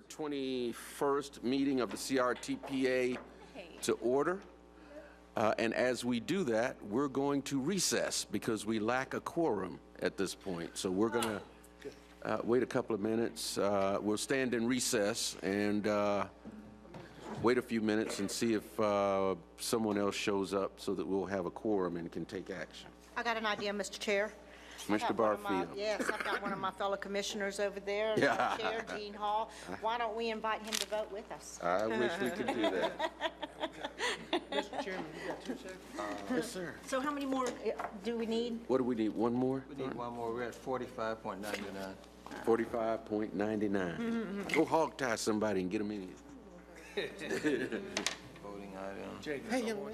21st meeting of the CRTPA to order. And as we do that, we're going to recess because we lack a quorum at this point. So we're going to wait a couple of minutes. We'll stand in recess and wait a few minutes and see if someone else shows up so that we'll have a quorum and can take action. I got an idea, Mr. Chair. Mr. Barfield. Yes, I've got one of my fellow commissioners over there, Yeah. Chair Dean Hall. Why don't we invite him to vote with us? I wish we could do that. Mr. Chairman, you got 2 seconds? Yes, sir. So how many more do we need? What do we need? One more? We need one more. We're at 45.99. 45.99. Go hog tie somebody and get them in here. Voting item. Hey, young man.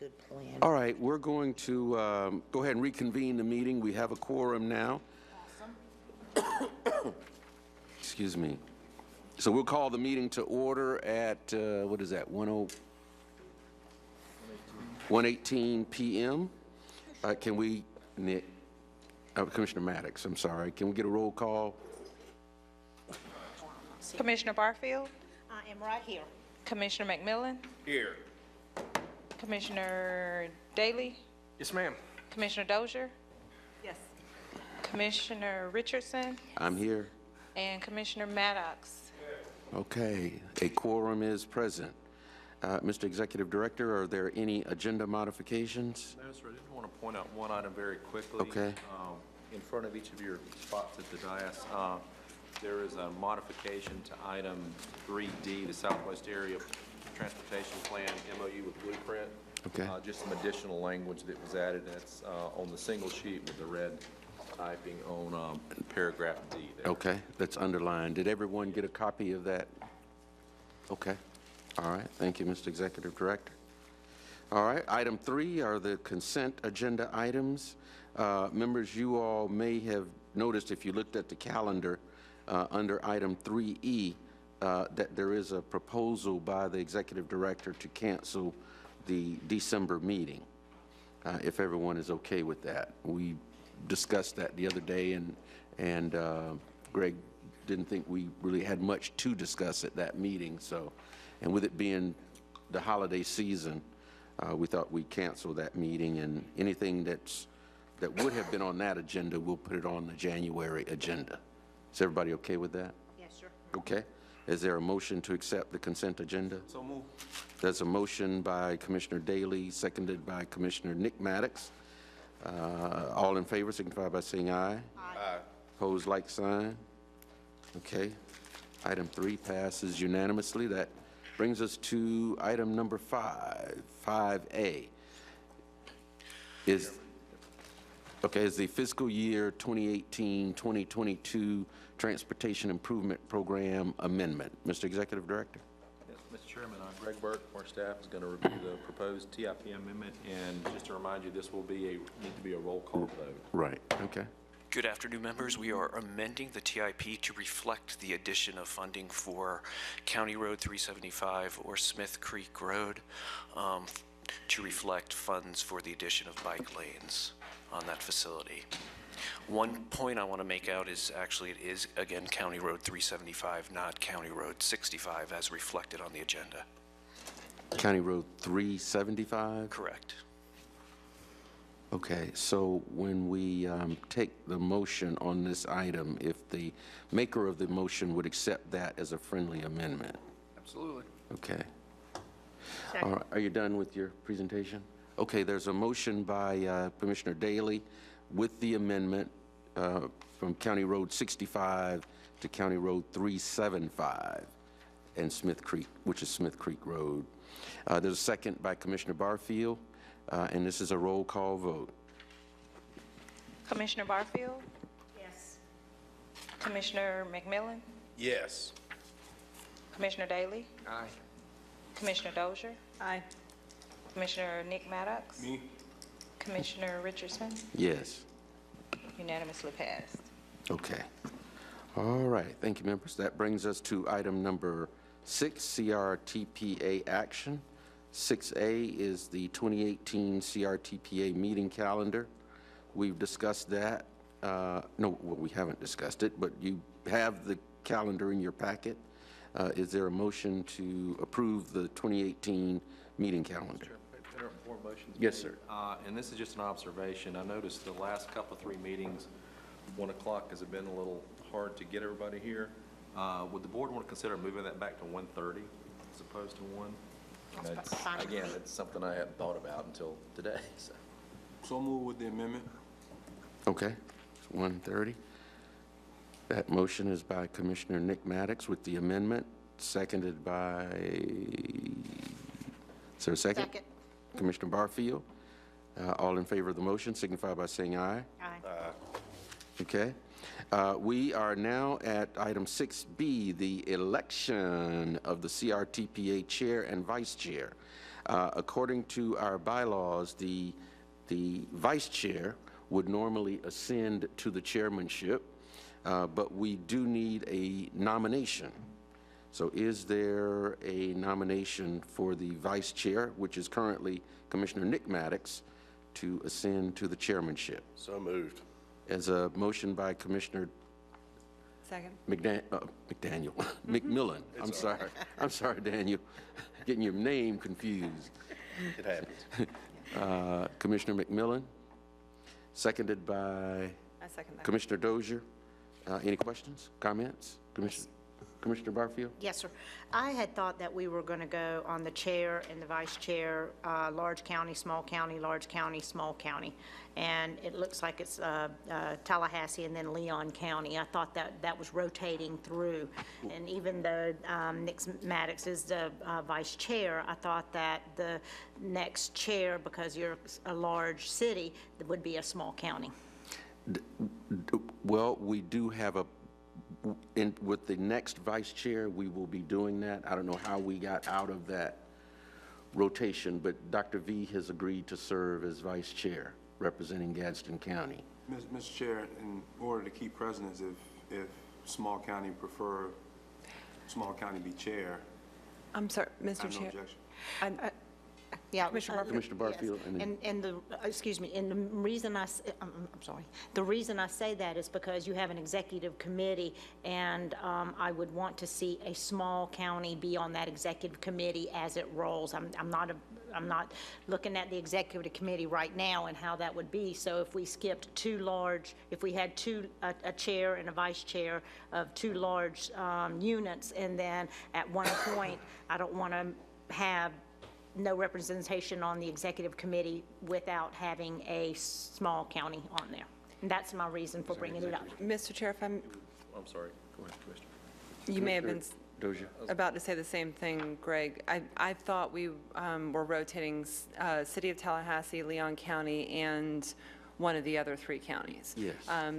good plan. All right, we're going to go ahead and reconvene the meeting. We have a quorum now. Excuse me. So we'll call the meeting to order at, what is that, 1:18 p.m.? Can we, Nick, Commissioner Maddox, I'm sorry, can we get a roll call? Commissioner Barfield, I am right here. Commissioner McMillan, Here. Commissioner Daly, Yes, ma'am. Commissioner Dozier, Yes. Commissioner Richardson, I'm here. and Commissioner Maddox. Okay, a quorum is present. Mr. Executive Director, are there any agenda modifications? No, sir, I did want to point out one item very quickly. Okay. In front of each of your spots at the dais, there is a modification to item 3D, the Southwest Area Transportation Plan MOU with Blueprint. Okay. Just some additional language that was added, and it's on the single sheet with the red typing on paragraph D there. Okay, that's underlined. Did everyone get a copy of that? Okay. All right, thank you, Mr. Executive Director. All right, item 3 are the consent agenda items. Members, you all may have noticed if you looked at the calendar under item 3E that there is a proposal by the Executive Director to cancel the December meeting, if everyone is okay with that. We discussed that the other day, and Greg didn't think we really had much to discuss at that meeting. So, and with it being the holiday season, we thought we'd cancel that meeting, and anything that would have been on that agenda, we'll put it on the January agenda. Is everybody okay with that? Yes, sir. Okay. Is there a motion to accept the consent agenda? So move. There's a motion by Commissioner Daly, seconded by Commissioner Nick Maddox. All in favor signify by saying aye. Aye. Opposed, like sign. Okay. Item 3 passes unanimously. That brings us to item number 5, 5A. Is the fiscal year 2018-2022 Transportation Improvement Program amendment. Mr. Executive Director. Yes, Mr. Chairman, Greg Burke, our staff, is going to review the proposed TIP amendment, and just to remind you, this will need to be a roll call vote. Right, okay. Good afternoon, members. We are amending the TIP to reflect the addition of funding for County Road 375 or Smith Creek Road to reflect funds for the addition of bike lanes on that facility. One point I want to make out is actually it is, again, County Road 375, not County Road 65 as reflected on the agenda. County Road 375? Correct. Okay, so when we take the motion on this item, if the maker of the motion would accept that as a friendly amendment? Absolutely. Okay. All right, are you done with your presentation? Okay, there's a motion by Commissioner Daly with the amendment from County Road 65 to County Road 375 and Smith Creek, which is Smith Creek Road. There's a second by Commissioner Barfield, and this is a roll call vote. Commissioner Barfield, Yes. Commissioner McMillan, Yes. Commissioner Daly, Aye. Commissioner Dozier, Aye. Commissioner Nick Maddox, Me. Commissioner Richardson, Yes. unanimously passed. Okay. All right, thank you, members. That brings us to item number 6, CRTPA action. 6A is the 2018 CRTPA meeting calendar. We've discussed that. No, well, we haven't discussed it, but you have the calendar in your packet. Is there a motion to approve the 2018 meeting calendar? There are 4 motions. Yes, sir. And this is just an observation. I noticed the last couple of 3 meetings, 1 o'clock has been a little hard to get everybody here. Would the board want to consider moving that back to 1:30 as opposed to 1? That's fine. Again, it's something I hadn't thought about until today, so. So move with the amendment. Okay, it's 1:30. That motion is by Commissioner Nick Maddox with the amendment, seconded by, is there a second? Second. Commissioner Barfield. All in favor of the motion signify by saying aye. Aye. Okay. We are now at item 6B, the election of the CRTPA chair and vice chair. According to our bylaws, the vice chair would normally ascend to the chairmanship, but we do need a nomination. So is there a nomination for the vice chair, which is currently Commissioner Nick Maddox, to ascend to the chairmanship? So moved. As a motion by Commissioner Second. McDaniel, McMillan, I'm sorry, Daniel, getting your name confused. It happens. Commissioner McMillan, seconded by I second that. Commissioner Dozier. Any questions, comments? Commissioner Barfield? Yes, sir. I had thought that we were going to go on the chair and the vice chair, large county, small county, large county, small county. And it looks like it's Tallahassee and then Leon County. I thought that that was rotating through. And even though Nick Maddox is the vice chair, I thought that the next chair, because you're a large city, would be a small county. Well, we do have with the next vice chair, we will be doing that. I don't know how we got out of that rotation, but Dr. V has agreed to serve as vice chair, representing Gadsden County. Mr. Chair, in order to keep precedence, if small county prefer small county be chair, I'm sorry, I Mr. have no Chair. objection. Yeah. Commissioner Barfield. Commissioner Barfield, and then- And the, excuse me, and the reason I'm sorry, the reason I say that is because you have an executive committee, and I would want to see a small county be on that executive committee as it rolls. I'm not looking at the executive committee right now and how that would be. So if we skipped if we had a chair and a vice chair of two large units, and then at one point, I don't want to have no representation on the executive committee without having a small county on there. And that's my reason for bringing it up. Mr. Chair, if I'm sorry. Go ahead, Commissioner. you may have been Dozier? about to say the same thing, Greg. I thought we were rotating City of Tallahassee, Leon County, and one of the other three counties. Yes.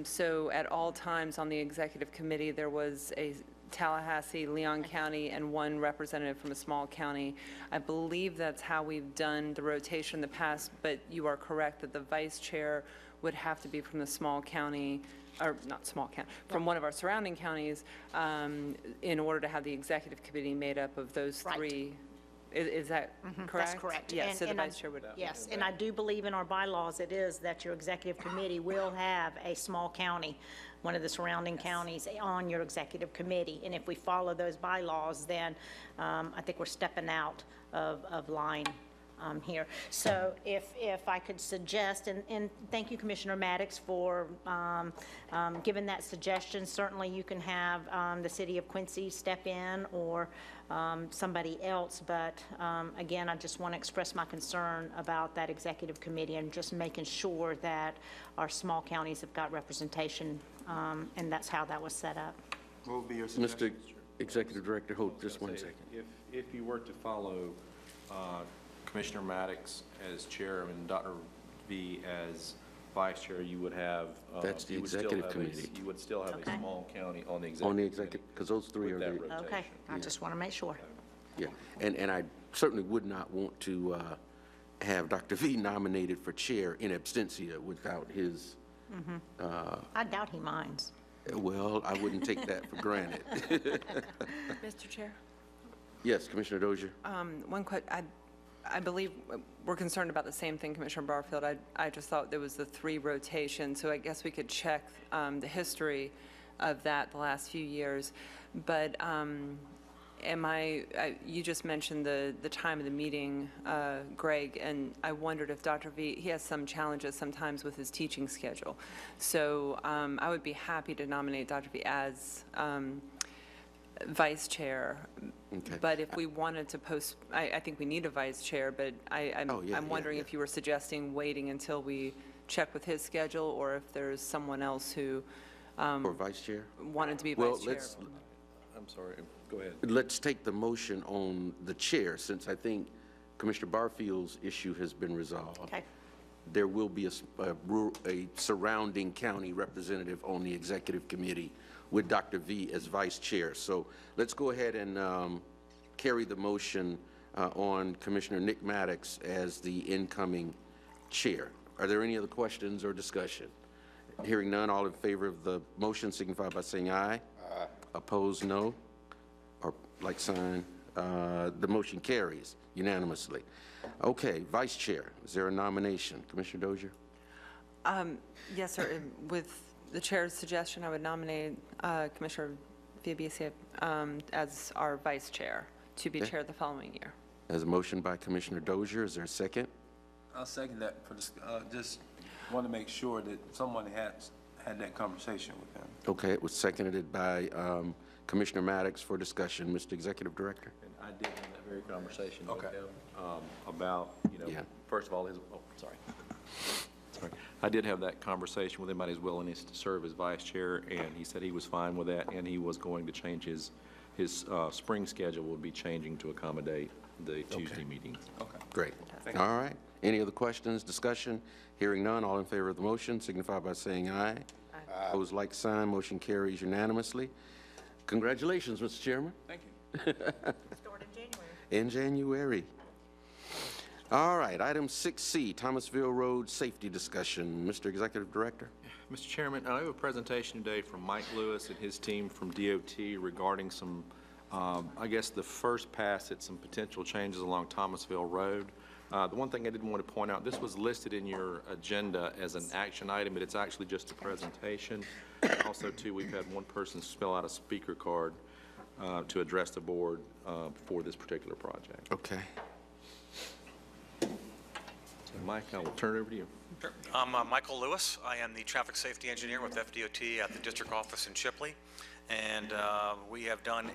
So at all times on the executive committee, there was a Tallahassee, Leon County, and one representative from a small county. I believe that's how we've done the rotation in the past, but you are correct that the vice chair would have to be from the small county, or not small county, from one of our surrounding counties, in order to have the executive committee made up of those Right. three. Is that correct? That's correct. Yes, so the And I- vice chair would. Yes, and I do believe in our bylaws it is that your executive committee will have a small county, one of the surrounding counties on your executive committee. And if we follow those bylaws, then I think we're stepping out of line here. So if I could suggest, and thank you, Commissioner Maddox, for giving that suggestion. Certainly, you can have the city of Quincy step in or somebody else, but again, I just want to express my concern about that executive committee and just making sure that our small counties have got representation, and that's how that was set up. What would be your suggestion? Mr. Executive Director, hold just one second. If you were to follow Commissioner Maddox as chair and Dr. V as vice chair, you would have. That's the you would still executive have committee. You would still have Okay. a small county on the executive. On the executive, because those three are with that the, Okay, rotation. I just want to make sure. yeah. And I certainly would not want to have Dr. V nominated for chair in absentia without his, I doubt he minds. well, I wouldn't take that for granted. Mr. Chair? Yes, Commissioner Dozier? One question, I believe we're concerned about the same thing, Commissioner Barfield. I just thought there was the three rotations, so I guess we could check the history of that the last few years. But you just mentioned the time of the meeting, Greg, and I wondered if Dr. V, he has some challenges sometimes with his teaching schedule. So I would be happy to nominate Dr. V as vice chair. Okay. But if we wanted to I think we need a vice chair, but I'm wondering if you were suggesting waiting until we check with his schedule, or if there's someone else who For vice chair? wanted to be Well, vice chair. I'm sorry, go ahead. let's take the motion on the chair, since I think Commissioner Barfield's issue has been resolved. Okay. There will be a surrounding county representative on the executive committee with Dr. V as vice chair. So let's go ahead and carry the motion on Commissioner Nick Maddox as the incoming chair. Are there any other questions or discussion? Hearing none, all in favor of the motion signify by saying aye. Aye. Opposed, no. Or like sign. The motion carries unanimously. Okay, vice chair, is there a nomination? Commissioner Dozier? Yes, sir. With the chair's suggestion, I would nominate Commissioner Villalobos as our vice chair to be chair the following year. There's a motion by Commissioner Dozier. Is there a second? I'll second that for this, just want to make sure that someone had that conversation with them. Okay, it was seconded by Commissioner Maddox for discussion. Mr. Executive Director? And I did have that very conversation with Okay. him about, Yeah. first of all, sorry. I did have that conversation with him about his willingness to serve as vice chair, and he said he was fine with that, and he was going to change his spring schedule would be changing to accommodate the Tuesday meetings. Okay. Great. All right. Any other questions, discussion? Hearing none, all in favor of the motion signify by saying aye. Aye. Opposed, like sign. Motion carries unanimously. Congratulations, Mr. Chairman. Thank you. Start in January. In January. All right, item 6C, Thomasville Road Safety Discussion. Mr. Executive Director? Mr. Chairman, I have a presentation today from Mike Lewis and his team from DOT regarding some, I guess, the first pass at some potential changes along Thomasville Road. The one thing I didn't want to point out, this was listed in your agenda as an action item, but it's actually just a presentation. Also, too, we've had one person fill out a speaker card to address the board for this particular project. Okay. Mike, I will turn it over to you. Sure. I'm Michael Lewis. I am the traffic safety engineer with FDOT at the district office in Shipley. And we have done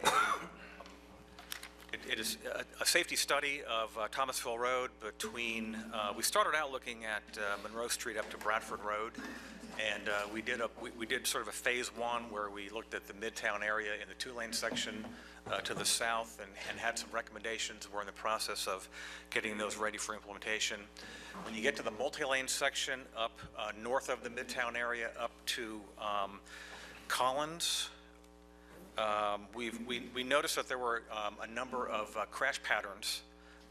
it is a safety study of Thomasville Road between, we started out looking at Monroe Street up to Bradford Road. And we did sort of a phase one where we looked at the Midtown area in the two-lane section to the south and had some recommendations. We're in the process of getting those ready for implementation. When you get to the multi-lane section up north of the Midtown area up to Collins, we noticed that there were a number of crash patterns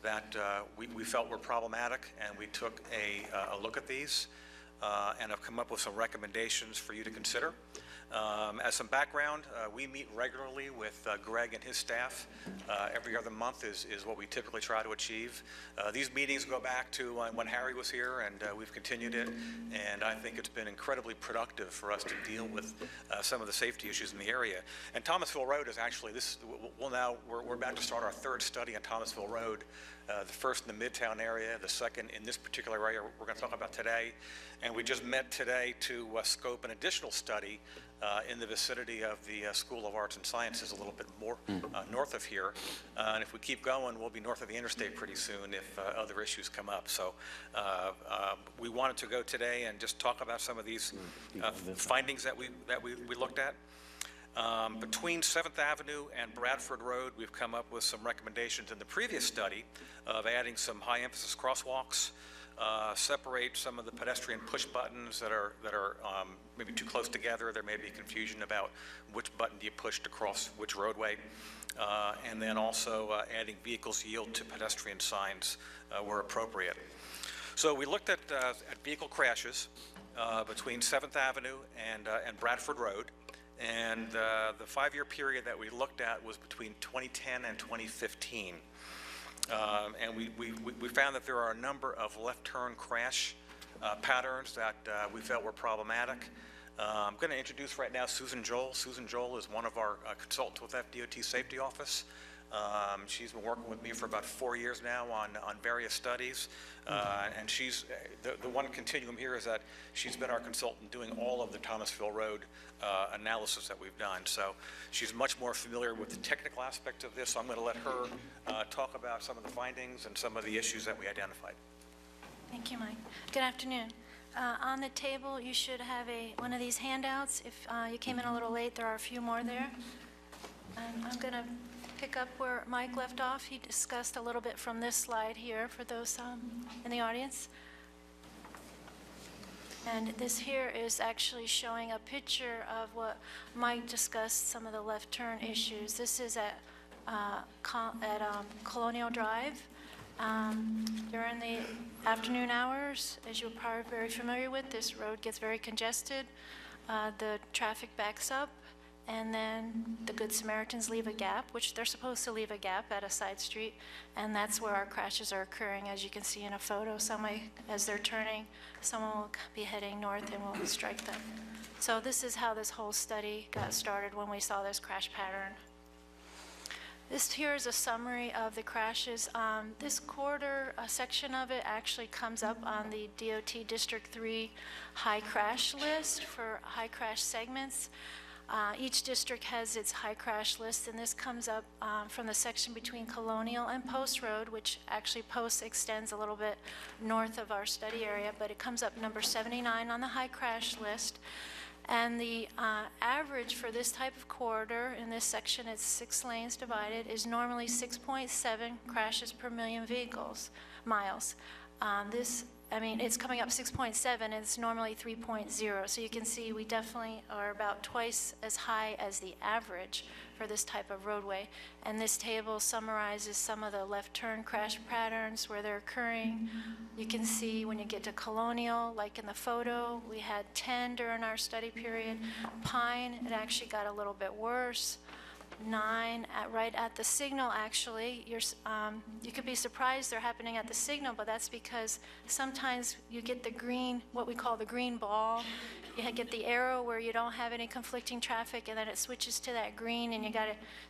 that we felt were problematic, and we took a look at these and have come up with some recommendations for you to consider. As some background, we meet regularly with Greg and his staff. Every other month is what we typically try to achieve. These meetings go back to when Harry was here, and we've continued it, and I think it's been incredibly productive for us to deal with some of the safety issues in the area. And Thomasville Road is actually, we're about to start our third study on Thomasville Road, the first in the Midtown area, the second in this particular area we're going to talk about today. And we just met today to scope an additional study in the vicinity of the School of Arts and Sciences, a little bit more north of here. And if we keep going, we'll be north of the interstate pretty soon if other issues come up. So we wanted to go today and just talk about some of these findings that we looked at. Between 7th Avenue and Bradford Road, we've come up with some recommendations in the previous study of adding some high-emphasis crosswalks, separate some of the pedestrian push buttons that are maybe too close together. There may be confusion about which button do you push to cross which roadway, and then also adding vehicles yield to pedestrian signs where appropriate. So we looked at vehicle crashes between 7th Avenue and Bradford Road. And the 5-year period that we looked at was between 2010 and 2015. And we found that there are a number of left turn crash patterns that we felt were problematic. I'm going to introduce right now Susan Joel. Susan Joel is one of our consultants with FDOT Safety Office. She's been working with me for about 4 years now on various studies, and she's the one continuum here is that she's been our consultant doing all of the Thomasville Road analysis that we've done. So she's much more familiar with the technical aspects of this. So I'm going to let her talk about some of the findings and some of the issues that we identified. Thank you, Mike. Good afternoon. On the table, you should have one of these handouts. If you came in a little late, there are a few more there. And I'm going to pick up where Mike left off. He discussed a little bit from this slide here for those in the audience. And this here is actually showing a picture of what Mike discussed, some of the left turn issues. This is at Colonial Drive. During the afternoon hours, as you're probably very familiar with, this road gets very congested. The traffic backs up, and then the Good Samaritans leave a gap, which they're supposed to leave a gap at a side street, and that's where our crashes are occurring. As you can see in a photo, somebody, as they're turning, someone will be heading north and will strike them. So this is how this whole study got started when we saw this crash pattern. This here is a summary of the crashes. This corridor, a section of it actually comes up on the DOT District 3 high crash list for high crash segments. Each district has its high crash list, and this comes up from the section between Colonial and Post Road, which actually Post extends a little bit north of our study area, but it comes up number 79 on the high crash list. And the average for this type of corridor, in this section it's 6 lanes divided, is normally 6.7 crashes per million miles. It's coming up 6.7, and it's normally 3.0. So you can see we definitely are about twice as high as the average for this type of roadway. And this table summarizes some of the left turn crash patterns where they're occurring. You can see when you get to Colonial, like in the photo, we had 10 during our study period. Pine, it actually got a little bit worse. 9 right at the signal, actually. You could be surprised they're happening at the signal, but that's because sometimes you get the green, what we call the green ball. You get the arrow where you don't have any conflicting traffic, and then it switches to that green, and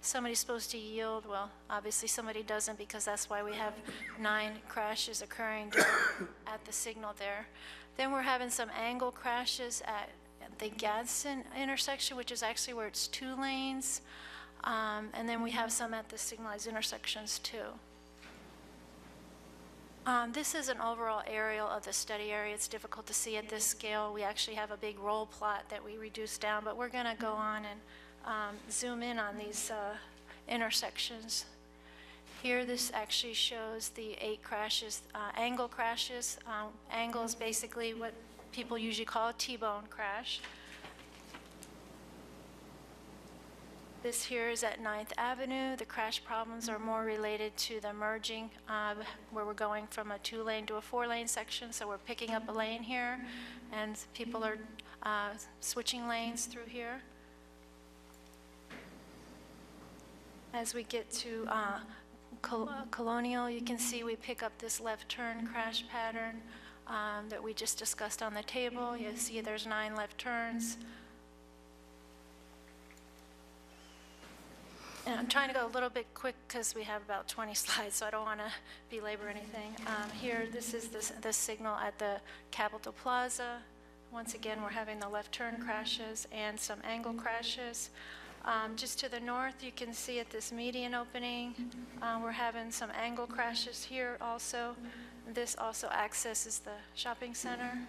somebody's supposed to yield. Well, obviously somebody doesn't, because that's why we have 9 crashes occurring at the signal there. Then we're having some angle crashes at the Gadsden intersection, which is actually where it's 2 lanes. And then we have some at the signalized intersections too. This is an overall aerial of the study area. It's difficult to see at this scale. We actually have a big roll plot that we reduced down, but we're going to go on and zoom in on these intersections. Here, this actually shows the 8 crashes, angle crashes. Angle is basically what people usually call a T-bone crash. This here is at 9th Avenue. The crash problems are more related to the merging, where we're going from a 2-lane to a 4-lane section. So we're picking up a lane here, and people are switching lanes through here. As we get to Colonial, you can see we pick up this left turn crash pattern that we just discussed on the table. You see there's 9 left turns. And I'm trying to go a little bit quick because we have about 20 slides, so I don't want to belabor anything. Here, this is the signal at the Capitol Plaza. Once again, we're having the left turn crashes and some angle crashes. Just to the north, you can see at this median opening, we're having some angle crashes here also. This also accesses the shopping center.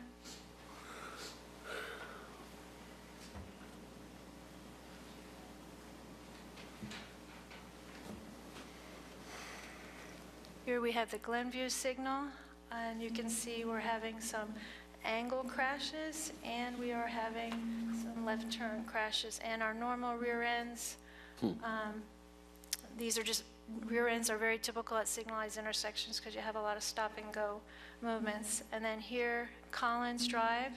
Here we have the Glenview signal, and you can see we're having some angle crashes, and we are having some left turn crashes, and our normal rear ends. These are just, rear ends are very typical at signalized intersections because you have a lot of stop and go movements. And then here, Collins Drive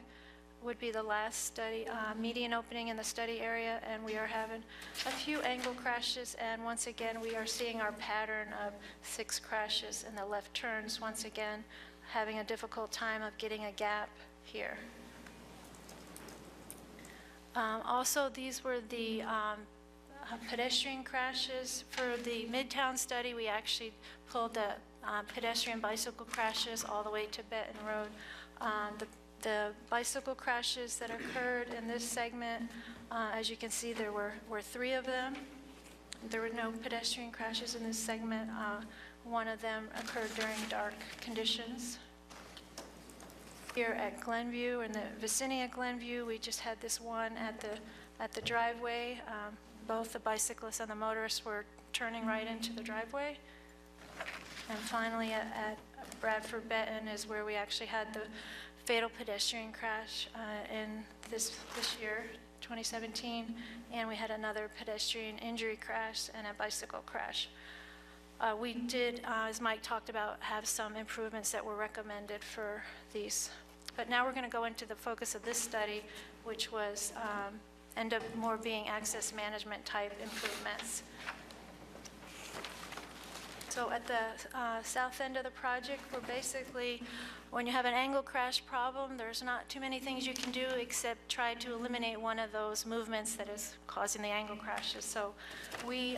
would be the last study, median opening in the study area, and we are having a few angle crashes, and once again, we are seeing our pattern of 6 crashes in the left turns, once again, having a difficult time of getting a gap here. Also, these were the pedestrian crashes. For the Midtown study, we actually pulled the pedestrian bicycle crashes all the way to Benton Road. The bicycle crashes that occurred in this segment, as you can see, there were 3 of them. There were no pedestrian crashes in this segment. One of them occurred during dark conditions. Here at Glenview, in the vicinity of Glenview, we just had this one at the driveway. Both the bicyclists and the motorists were turning right into the driveway. And finally, at Bradford Benton is where we actually had the fatal pedestrian crash in this year, 2017, and we had another pedestrian injury crash and a bicycle crash. We did, as Mike talked about, have some improvements that were recommended for these. But now we're going to go into the focus of this study, which was end up more being access management type improvements. So at the south end of the project, we're basically, when you have an angle crash problem, there's not too many things you can do except try to eliminate one of those movements that is causing the angle crashes. So we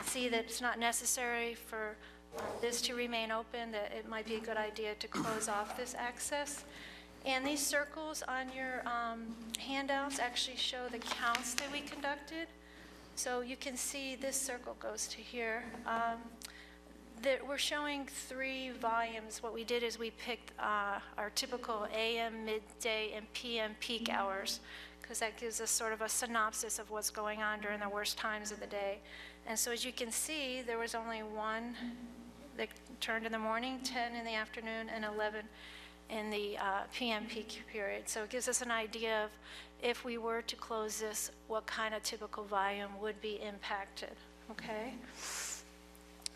see that it's not necessary for this to remain open, that it might be a good idea to close off this access. And these circles on your handouts actually show the counts that we conducted. So you can see this circle goes to here. We're showing 3 volumes. What we did is we picked our typical AM, midday, and PM peak hours, because that gives us sort of a synopsis of what's going on during the worst times of the day. And so as you can see, there was only 1 that turned in the morning, 10 in the afternoon, and 11 in the PM peak period. So it gives us an idea of if we were to close this, what kind of typical volume would be impacted, okay?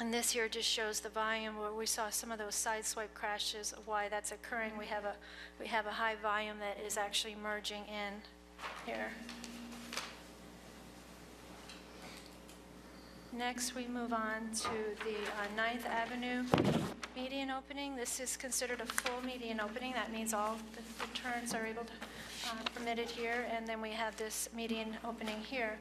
And this here just shows the volume where we saw some of those side swipe crashes of why that's occurring. We have a high volume that is actually merging in here. Next, we move on to the 9th Avenue median opening. This is considered a full median opening. That means all the turns are able to permitted here, and then we have this median opening here.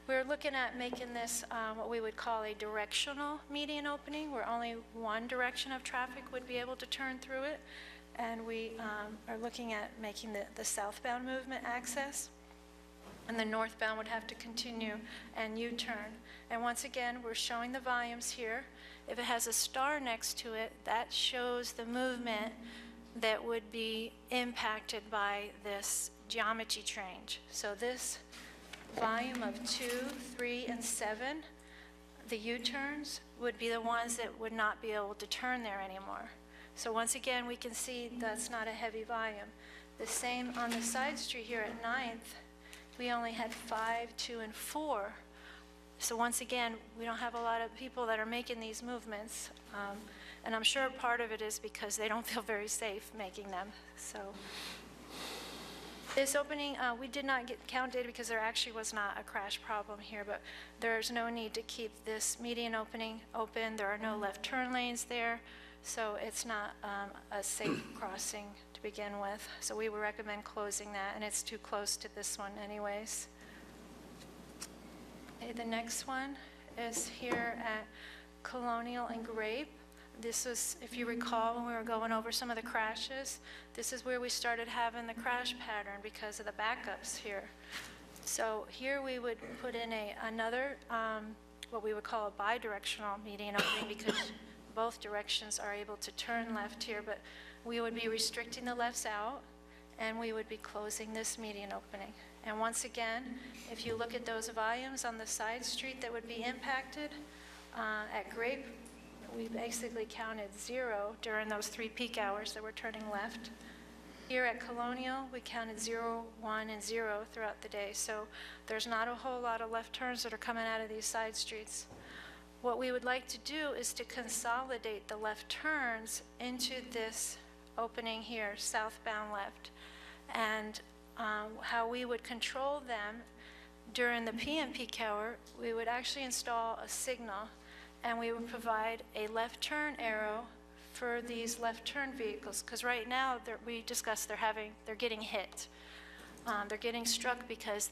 We're looking at making this what we would call a directional median opening, where only one direction of traffic would be able to turn through it. And we are looking at making the southbound movement access, and the northbound would have to continue and U-turn. And once again, we're showing the volumes here. If it has a star next to it, that shows the movement that would be impacted by this geometry change. So this volume of 2, 3, and 7, the U-turns would be the ones that would not be able to turn there anymore. So once again, we can see that's not a heavy volume. The same on the side street here at 9th, we only had 5, 2, and 4. So once again, we don't have a lot of people that are making these movements. And I'm sure part of it is because they don't feel very safe making them. So this opening, we did not get count data because there actually was not a crash problem here, but there's no need to keep this median opening open. There are no left turn lanes there, so it's not a safe crossing to begin with. So we would recommend closing that, and it's too close to this one anyways. Okay, the next one is here at Colonial and Grape. This was, if you recall, when we were going over some of the crashes, this is where we started having the crash pattern because of the backups here. So here we would put in another, what we would call a bidirectional median opening, because both directions are able to turn left here, but we would be restricting the lefts out, and we would be closing this median opening. And once again, if you look at those volumes on the side street that would be impacted, at Grape, we basically counted 0 during those 3 peak hours that were turning left. Here at Colonial, we counted 0, 1, and 0 throughout the day. So there's not a whole lot of left turns that are coming out of these side streets. What we would like to do is to consolidate the left turns into this opening here, southbound left. And how we would control them during the PM peak hour, we would actually install a signal, and we would provide a left turn arrow for these left turn vehicles, because right now we discussed they're getting hit. They're getting struck because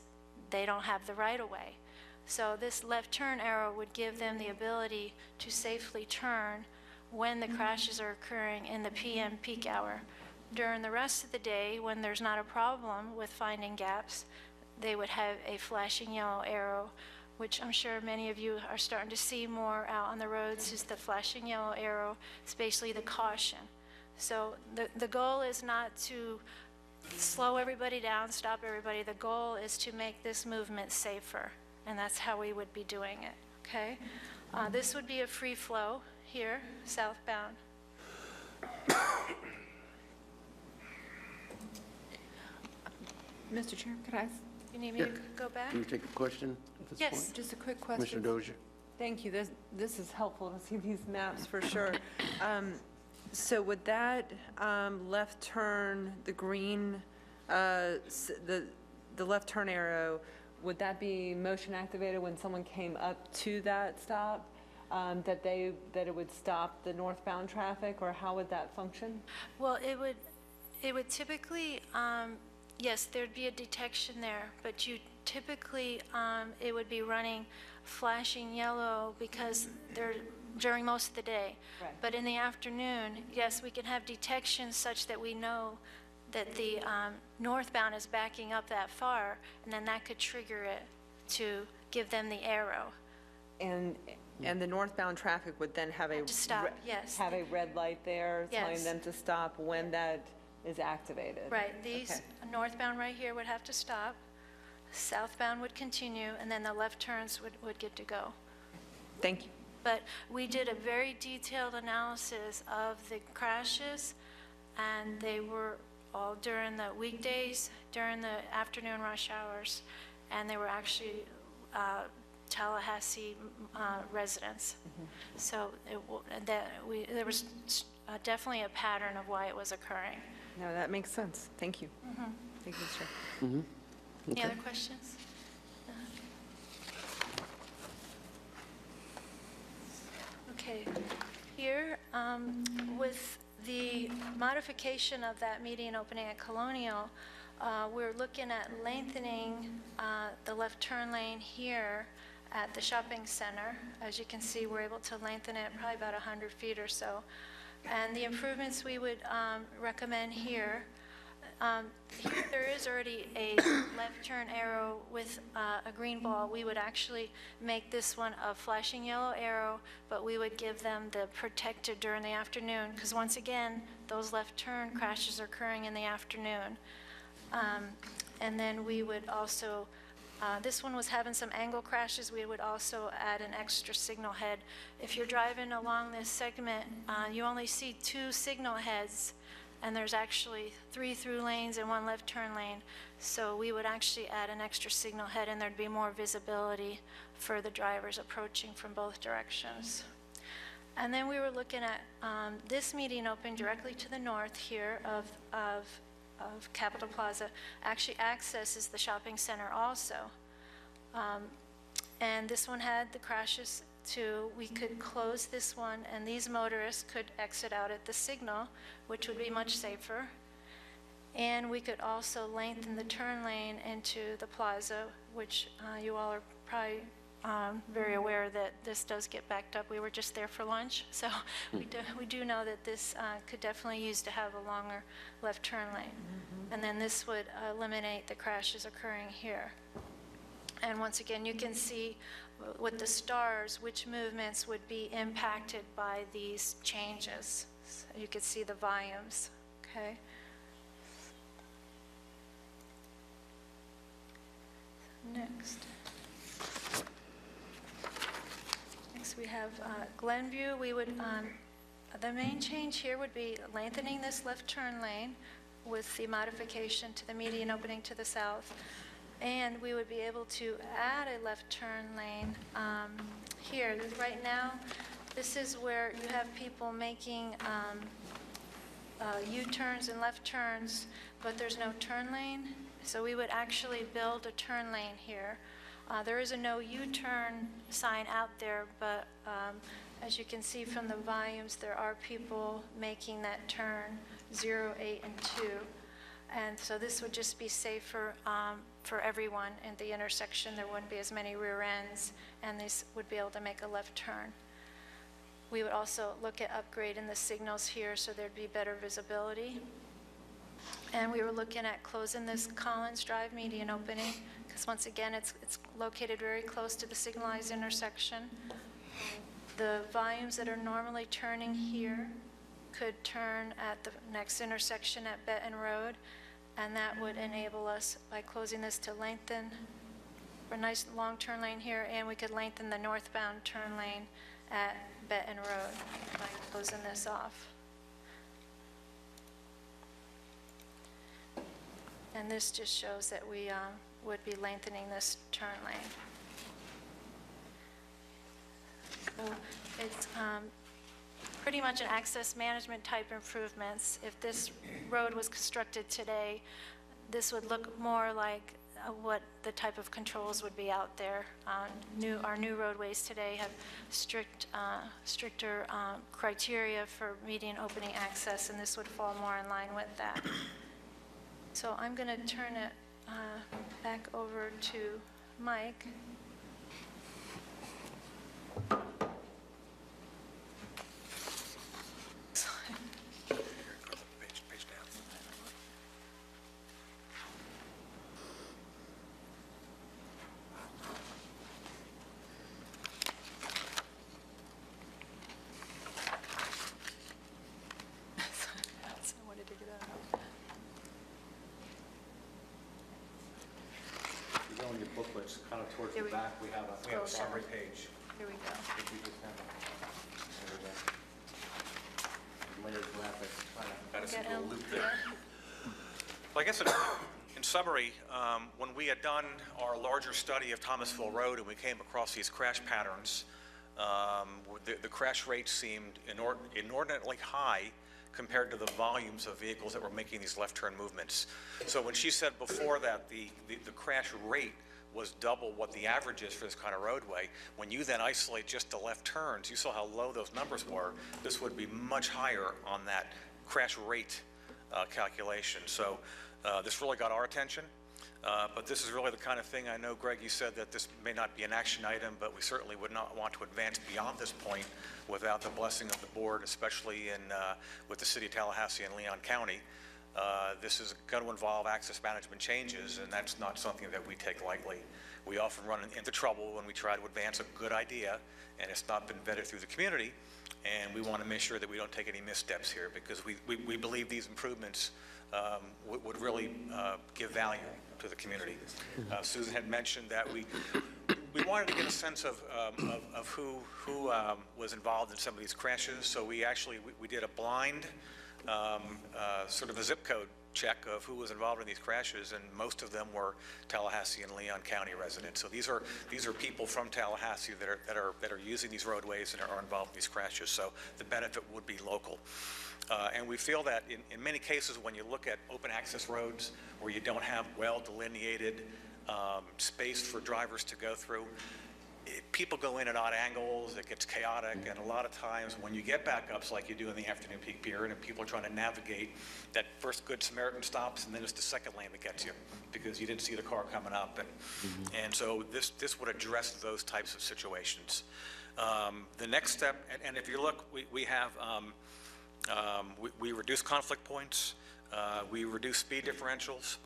they don't have the right of way. So this left turn arrow would give them the ability to safely turn when the crashes are occurring in the PM peak hour. During the rest of the day, when there's not a problem with finding gaps, they would have a flashing yellow arrow, which I'm sure many of you are starting to see more out on the roads, is the flashing yellow arrow. It's basically the caution. So the goal is not to slow everybody down, stop everybody. The goal is to make this movement safer, and that's how we would be doing it, okay? This would be a free flow here, southbound. Mr. Chair, could I You need me to go back? Can you take a question at this Yes. point? Just a quick question. Commissioner Dozier? Thank you. This is helpful to see these maps for sure. So would that left turn, the green, the left turn arrow, would that be motion activated when someone came up to that stop? That it would stop the northbound traffic, or how would that function? Well, it would typically, yes, there'd be a detection there, but you typically, it would be running flashing yellow because they're during most of the day. Right. But in the afternoon, yes, we can have detection such that we know that the northbound is backing up that far, and then that could trigger it to give them the arrow. And the northbound traffic would then have a... To stop, yes. Have a red light there telling Yes. them to stop when that is activated? Right, these Okay. northbound right here would have to stop, southbound would continue, and then the left turns would get to go. Thank you. But we did a very detailed analysis of the crashes, and they were all during the weekdays, during the afternoon rush hours, and they were actually Tallahassee residents. So there was definitely a pattern of why it was occurring. No, that makes sense. Thank you. Thank you, Mr. Any other questions? Okay, here, with the modification of that median opening at Colonial, we're looking at lengthening the left turn lane here at the shopping center. As you can see, we're able to lengthen it probably about 100 feet or so. And the improvements we would recommend here, there is already a left turn arrow with a green ball. We would actually make this one a flashing yellow arrow, but we would give them the protected during the afternoon, because once again, those left turn crashes are occurring in the afternoon. And then we would also, this one was having some angle crashes. We would also add an extra signal head. If you're driving along this segment, you only see 2 signal heads, and there's actually 3 through lanes and 1 left turn lane. So we would actually add an extra signal head, and there'd be more visibility for the drivers approaching from both directions. And then we were looking at this median open directly to the north here of Capitol Plaza, actually accesses the shopping center also. And this one had the crashes too. We could close this one, and these motorists could exit out at the signal, which would be much safer. And we could also lengthen the turn lane into the plaza, which you all are probably very aware that this does get backed up. We were just there for lunch, so we do know that this could definitely use to have a longer left turn lane. And then this would eliminate the crashes occurring here. And once again, you can see with the stars which movements would be impacted by these changes. So you could see the volumes, okay? Next we have Glenview. We would, the main change here would be lengthening this left turn lane with the modification to the median opening to the south. And we would be able to add a left turn lane here. Right now, this is where you have people making U-turns and left turns, but there's no turn lane. So we would actually build a turn lane here. There is a no U-turn sign out there, but as you can see from the volumes, there are people making that turn 0, 8, and 2. And so this would just be safer for everyone in the intersection. There wouldn't be as many rear ends, and this would be able to make a left turn. We would also look at upgrading the signals here so there'd be better visibility. And we were looking at closing this Collins Drive median opening, because once again, it's located very close to the signalized intersection. The volumes that are normally turning here could turn at the next intersection at Benton Road, and that would enable us, by closing this, to lengthen a nice long turn lane here, and we could lengthen the northbound turn lane at Benton Road by closing this off. And this just shows that we would be lengthening this turn lane. So it's pretty much an access management type improvements. If this road was constructed today, this would look more like what the type of controls would be out there. Our new roadways today have stricter criteria for meeting and opening access, and this would fall more in line with that. So I'm going to turn it back over to Mike. Page down. I wanted to get out. If you go in your booklets, kind of towards Here the we- back, we have a Scroll down. summary page. Here we go. If you just have there we go. Layered graphics, kind of got us Get into a him. loop there. Well, I guess in summary, when we had done our larger study of Thomasville Road and we came across these crash patterns, the crash rates seemed inordinately high compared to the volumes of vehicles that were making these left turn movements. So when she said before that the crash rate was double what the average is for this kind of roadway, when you then isolate just the left turns, you saw how low those numbers were. This would be much higher on that crash rate calculation. So this really got our attention. But this is really the kind of thing, I know, Greg, you said that this may not be an action item, but we certainly would not want to advance beyond this point without the blessing of the board, especially with the city of Tallahassee and Leon County. This is going to involve access management changes, and that's not something that we take lightly. We often run into trouble when we try to advance a good idea, and it's not been vetted through the community, and we want to make sure that we don't take any missteps here, because we believe these improvements would really give value to the community. Susan had mentioned that we wanted to get a sense of who was involved in some of these crashes, so we did a blind sort of a zip code check of who was involved in these crashes, and most of them were Tallahassee and Leon County residents. So these are people from Tallahassee that are using these roadways and are involved in these crashes. So the benefit would be local. And we feel that in many cases, when you look at open access roads where you don't have well delineated space for drivers to go through, people go in at odd angles, it gets chaotic, and a lot of times when you get backups like you do in the afternoon peak period and people are trying to navigate, that first Good Samaritan stops and then it's the second lane that gets you because you didn't see the car coming up. And so this would address those types of situations. The next step, and if you look, we have, we reduce conflict points, we reduce speed differentials,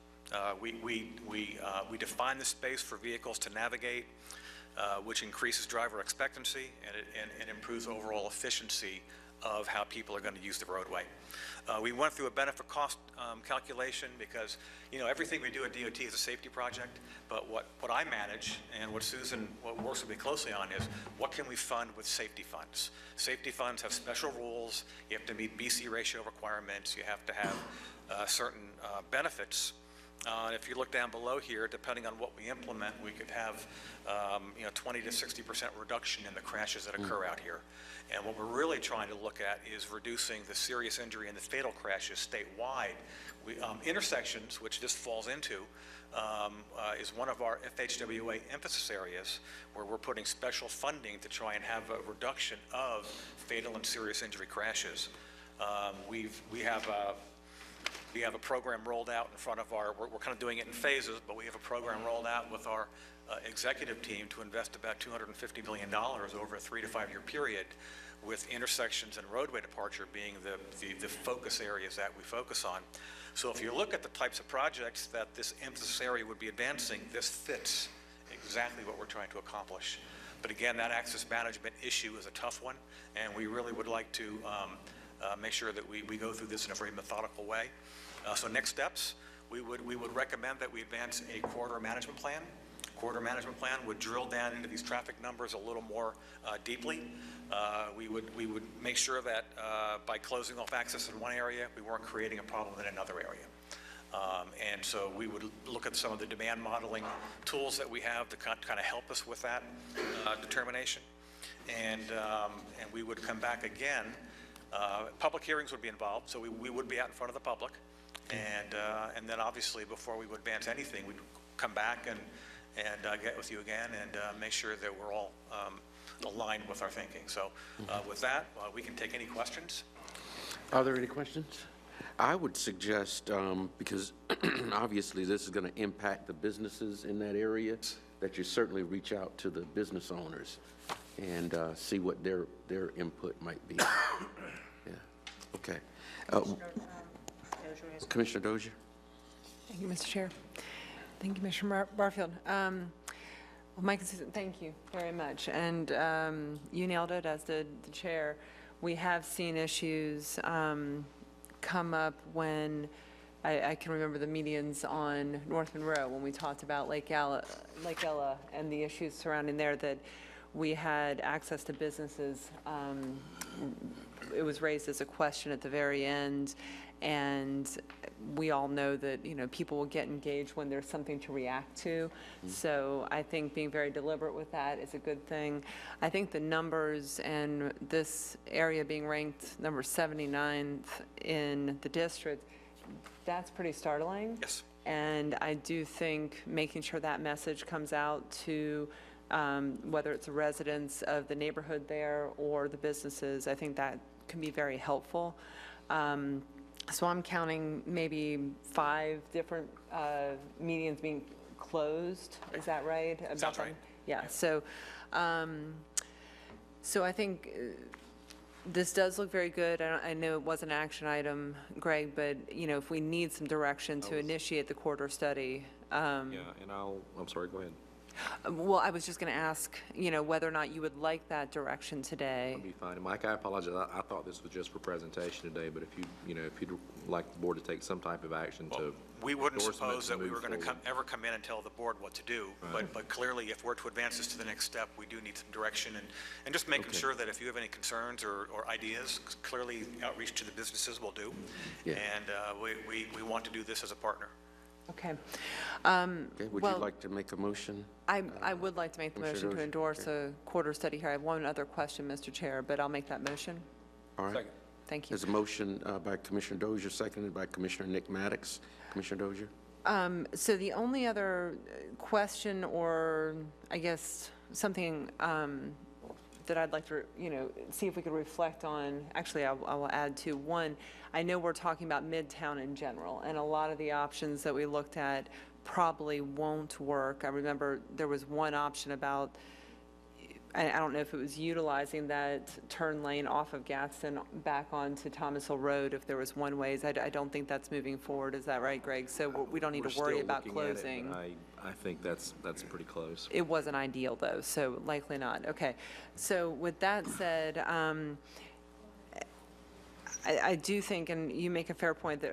we define the space for vehicles to navigate, which increases driver expectancy and improves overall efficiency of how people are going to use the roadway. We went through a benefit cost calculation because, everything we do at DOT is a safety project, but what I manage and what Susan works with me closely on is what can we fund with safety funds. Safety funds have special rules. You have to meet BC ratio requirements. You have to have certain benefits. If you look down below here, depending on what we implement, we could have 20 to 60% reduction in the crashes that occur out here. And what we're really trying to look at is reducing the serious injury and the fatal crashes statewide. Intersections, which this falls into, is one of our FHWA emphasis areas where we're putting special funding to try and have a reduction of fatal and serious injury crashes. We have a program rolled out in front of we're kind of doing it in phases, but we have a program rolled out with our executive team to invest about $250 million over a 3 to 5 year period, with intersections and roadway departure being the focus areas that we focus on. So if you look at the types of projects that this emphasis area would be advancing, this fits exactly what we're trying to accomplish. But again, that access management issue is a tough one, and we really would like to make sure that we go through this in a very methodical way. So next steps, we would recommend that we advance a corridor management plan. Corridor management plan would drill down into these traffic numbers a little more deeply. We would make sure that by closing off access in one area, we weren't creating a problem in another area. And so we would look at some of the demand modeling tools that we have to kind of help us with that determination. And we would come back again. Public hearings would be involved, so we would be out in front of the public. And then obviously, before we would advance anything, we'd come back and get with you again and make sure that we're all aligned with our thinking. So with that, we can take any questions. Are there any questions? I would suggest, because obviously this is going to impact the businesses in that area, that you certainly reach out to the business owners and see what their input might be. Yeah, okay. Commissioner Dozier? Thank you, Mr. Chair. Thank you, Commissioner Barfield. Well, Mike, thank you very much. And you nailed it, as did the chair. We have seen issues come up when, I can remember the medians on North Monroe when we talked about Lake Ella and the issues surrounding there, that we had access to businesses. It was raised as a question at the very end, and we all know that, people will get engaged when there's something to react to. So I think being very deliberate with that is a good thing. I think the numbers and this area being ranked number 79th in the district, that's pretty startling. Yes. And I do think making sure that message comes out to whether it's the residents of the neighborhood there or the businesses, I think that can be very helpful. So I'm counting maybe 5 different medians being closed. Is that right? Sounds right. Yeah. So, so I think this does look very good. I know it was an action item, Greg, but if we need some direction to initiate the corridor study. Yeah, and I'm sorry, go ahead. Well, I was just going to ask, whether or not you would like that direction today. That'll be fine. Mike, I apologize. I thought this was just for presentation today, but if you'd like the board to take some type of action to. We wouldn't endorsement suppose to that we move were going to forward. ever come in and tell the board what to do. Right. But clearly, if we're to advance this to the next step, we do need some direction and just making Okay. sure that if you have any concerns or ideas, clearly outreach to the businesses will do. Yeah. And we want to do this as a partner. Okay. Okay, would you Well, like to make a motion? I would like to make the Commissioner motion to Dozier? endorse a quarter study here. I have one other question, Mr. Chair, but I'll make that motion. All right. Thank you. There's a motion by Commissioner Dozier, seconded by Commissioner Nick Maddox. Commissioner Dozier? So the only other question, or I guess something that I'd like to, see if we could reflect on, actually, I will add to one. I know we're talking about Midtown in general, and a lot of the options that we looked at probably won't work. I remember there was one option about, I don't know if it was utilizing that turn lane off of Gadsden back onto Thomasville Road if there was one ways. I don't think that's moving forward. Is that right, Greg? So we don't need We're to worry still about looking at it, closing. but I think that's pretty close. It wasn't ideal, though, so likely not. Okay. So with that said, I do think, and you make a fair point, that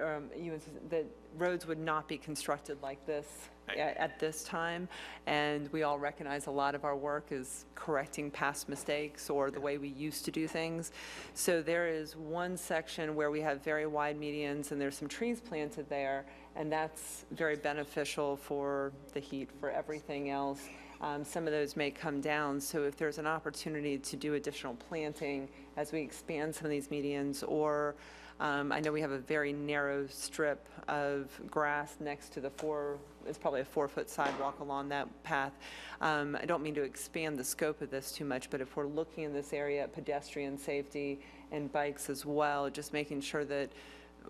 that roads would not be constructed like this at this time, and we all recognize a lot of our work is correcting past mistakes or the way we used to do things. So there is one section where we have very wide medians, and there's some trees planted there, and that's very beneficial for the heat, for everything else. Some of those may come down, so if there's an opportunity to do additional planting as we expand some of these medians, or I know we have a very narrow strip of grass next to it's probably a 4-foot sidewalk along that path. I don't mean to expand the scope of this too much, but if we're looking in this area at pedestrian safety and bikes as well, just making sure that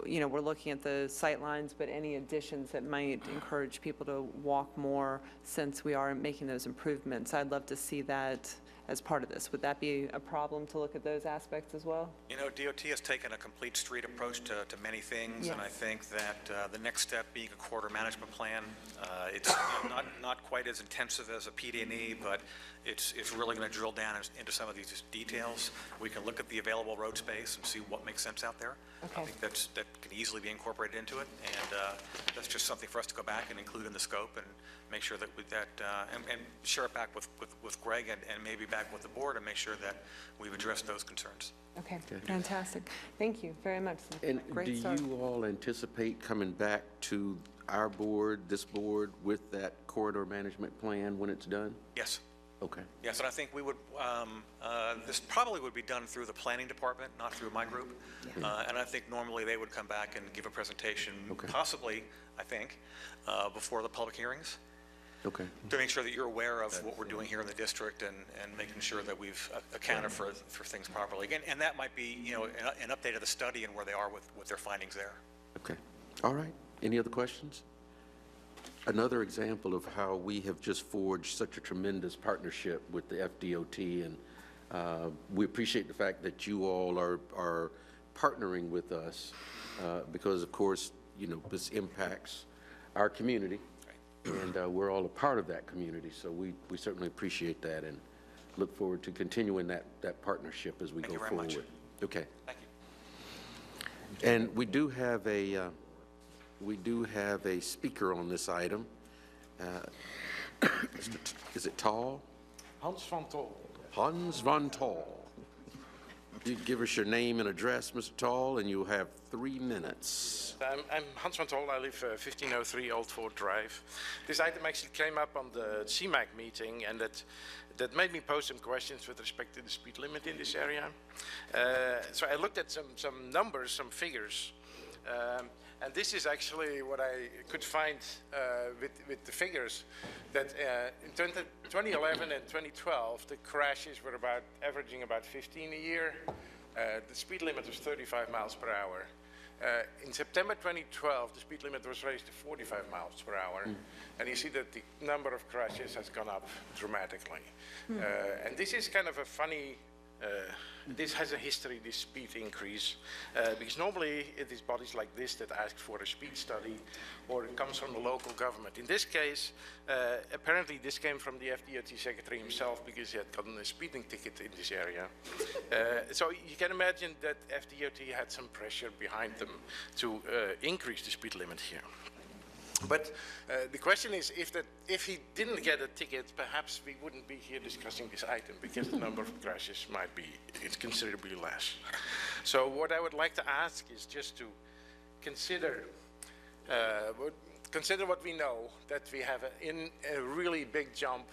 we're looking at the sight lines, but any additions that might encourage people to walk more since we are making those improvements. I'd love to see that as part of this. Would that be a problem to look at those aspects as well? DOT has taken a complete street approach to many things, and I Yes. think that the next step being a corridor management plan, it's not quite as intensive as a PD&E, but it's really going to drill down into some of these details. We can look at the available road space and see what makes sense out there. I Okay. think that's that can easily be incorporated into it, and that's just something for us to go back and include in the scope and make sure that, and share it back with Greg and maybe back with the board and make sure that we've addressed those concerns. Okay, fantastic. Thank you very much. And Great start. do you all anticipate coming back to our board, this board, with that corridor management plan when it's done? Yes. Okay. Yes, and I think we would, this probably would be done through the planning department, not through my group. And I think normally they would come back and give a presentation, Okay. possibly, I think, before the public hearings, Okay. to make sure that you're aware of what we're doing here in the district and making sure that we've accounted for things properly. Again, and that might be, an update of the study and where they are with their findings there. Okay. All right. Any other questions? Another example of how we have just forged such a tremendous partnership with the FDOT, and we appreciate the fact that you all are partnering with us because, of course, this impacts our community, and we're all a part of that community, so we certainly appreciate that and look forward to continuing that partnership as we Thank go you very forward. much. Okay. Thank you. And we do have a speaker on this item. Is it Tall? Hans van Tol. Hans van Tol. You give us your name and address, Mr. Tall, and you'll have 3 minutes. I'm Hans van Tol. I live 1503 Old Fort Drive. This item actually came up on the CMAC meeting, and that made me pose some questions with respect to the speed limit in this area. So I looked at some numbers, some figures. And this is actually what I could find with the figures, that in 2011 and 2012, the crashes were averaging about 15 a year. The speed limit was 35 miles per hour. In September 2012, the speed limit was raised to 45 miles per hour. And you see that the number of crashes has gone up dramatically. And this is kind of a funny, this has a history, this speed increase, because normally it is bodies like this that ask for a speed study, or it comes from the local government. In this case, apparently this came from the FDOT secretary himself, because he had gotten a speeding ticket in this area. So you can imagine that FDOT had some pressure behind them to increase the speed limit here. But the question is, if he didn't get a ticket, perhaps we wouldn't be here discussing this item, because the number of crashes might be considerably less. So what I would like to ask is just to consider what we know, that we have a really big jump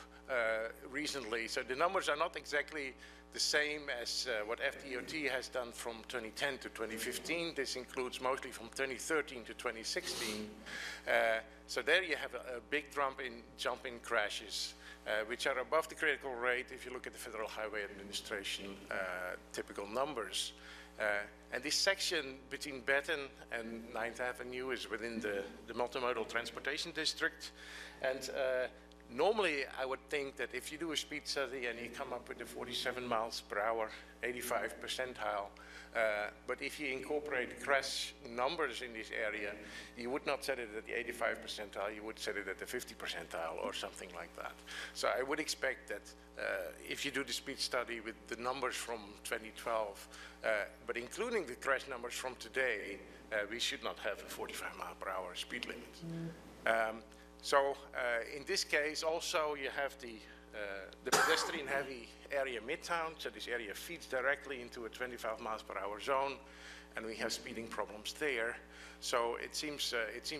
recently. So the numbers are not exactly the same as what FDOT has done from 2010 to 2015. This includes mostly from 2013 to 2016. So there you have a big jump in crashes, which are above the critical rate if you look at the Federal Highway Administration typical numbers. And this section between Baton and 9th Avenue is within the multimodal transportation district. And normally, I would think that if you do a speed study and you come up with a 47 miles per hour, 85 percentile, but if you incorporate crash numbers in this area, you would not set it at the 85 percentile, you would set it at the 50 percentile or something like that. So I would expect that if you do the speed study with the numbers from 2012, but including the crash numbers from today, we should not have a 45 mile per hour speed limit. So in this case, also you have the pedestrian-heavy area midtown. So this area feeds directly into a 25 miles per hour zone, and we have speeding problems there. So it seems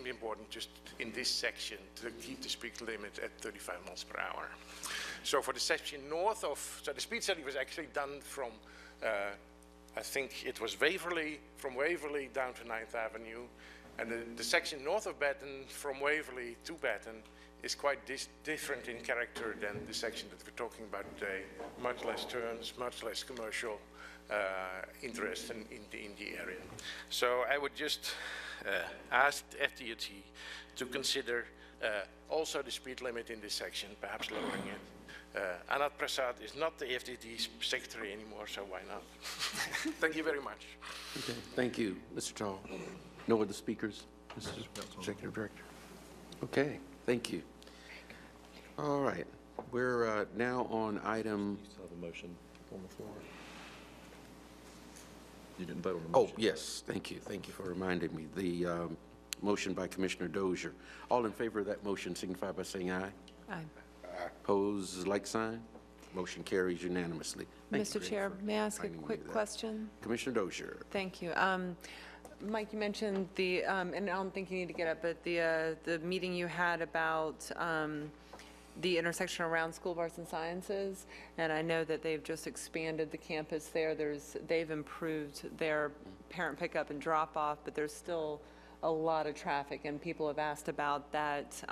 important just in this section to keep the speed limit at 35 miles per hour. So for the section north of, so the speed study was actually done from, I think it was Waverly, from Waverly down to 9th Avenue. And the section north of Baton, from Waverly to Baton, is quite different in character than the section that we're talking about today. Much less turns, much less commercial interest in the area. So I would just ask FDOT to consider also the speed limit in this section, perhaps lowering it. Anat Prasad is not the FDOT secretary anymore, so why not? Thank you very much. Okay, thank you, Mr. Tall. No other speakers, Mr. Executive Director? Okay, thank you. All right, we're now on item. You still have a motion on the floor. You didn't vote on the Oh, motion. yes, thank you. Thank you for reminding me. The motion by Commissioner Dozier. All in favor of that motion signify by saying aye. Aye. Opposed, like sign. Motion carries unanimously. Thank you, Mr. Greg, Chair, for may I ask a reminding me quick of that. question? Commissioner Dozier. Thank you. Mike, you mentioned the, and I don't think you need to get up, but the meeting you had about the intersection around School of Arts and Sciences, and I know that they've just expanded the campus there. They've improved their parent pickup and drop-off, but there's still a lot of traffic, and people have asked about that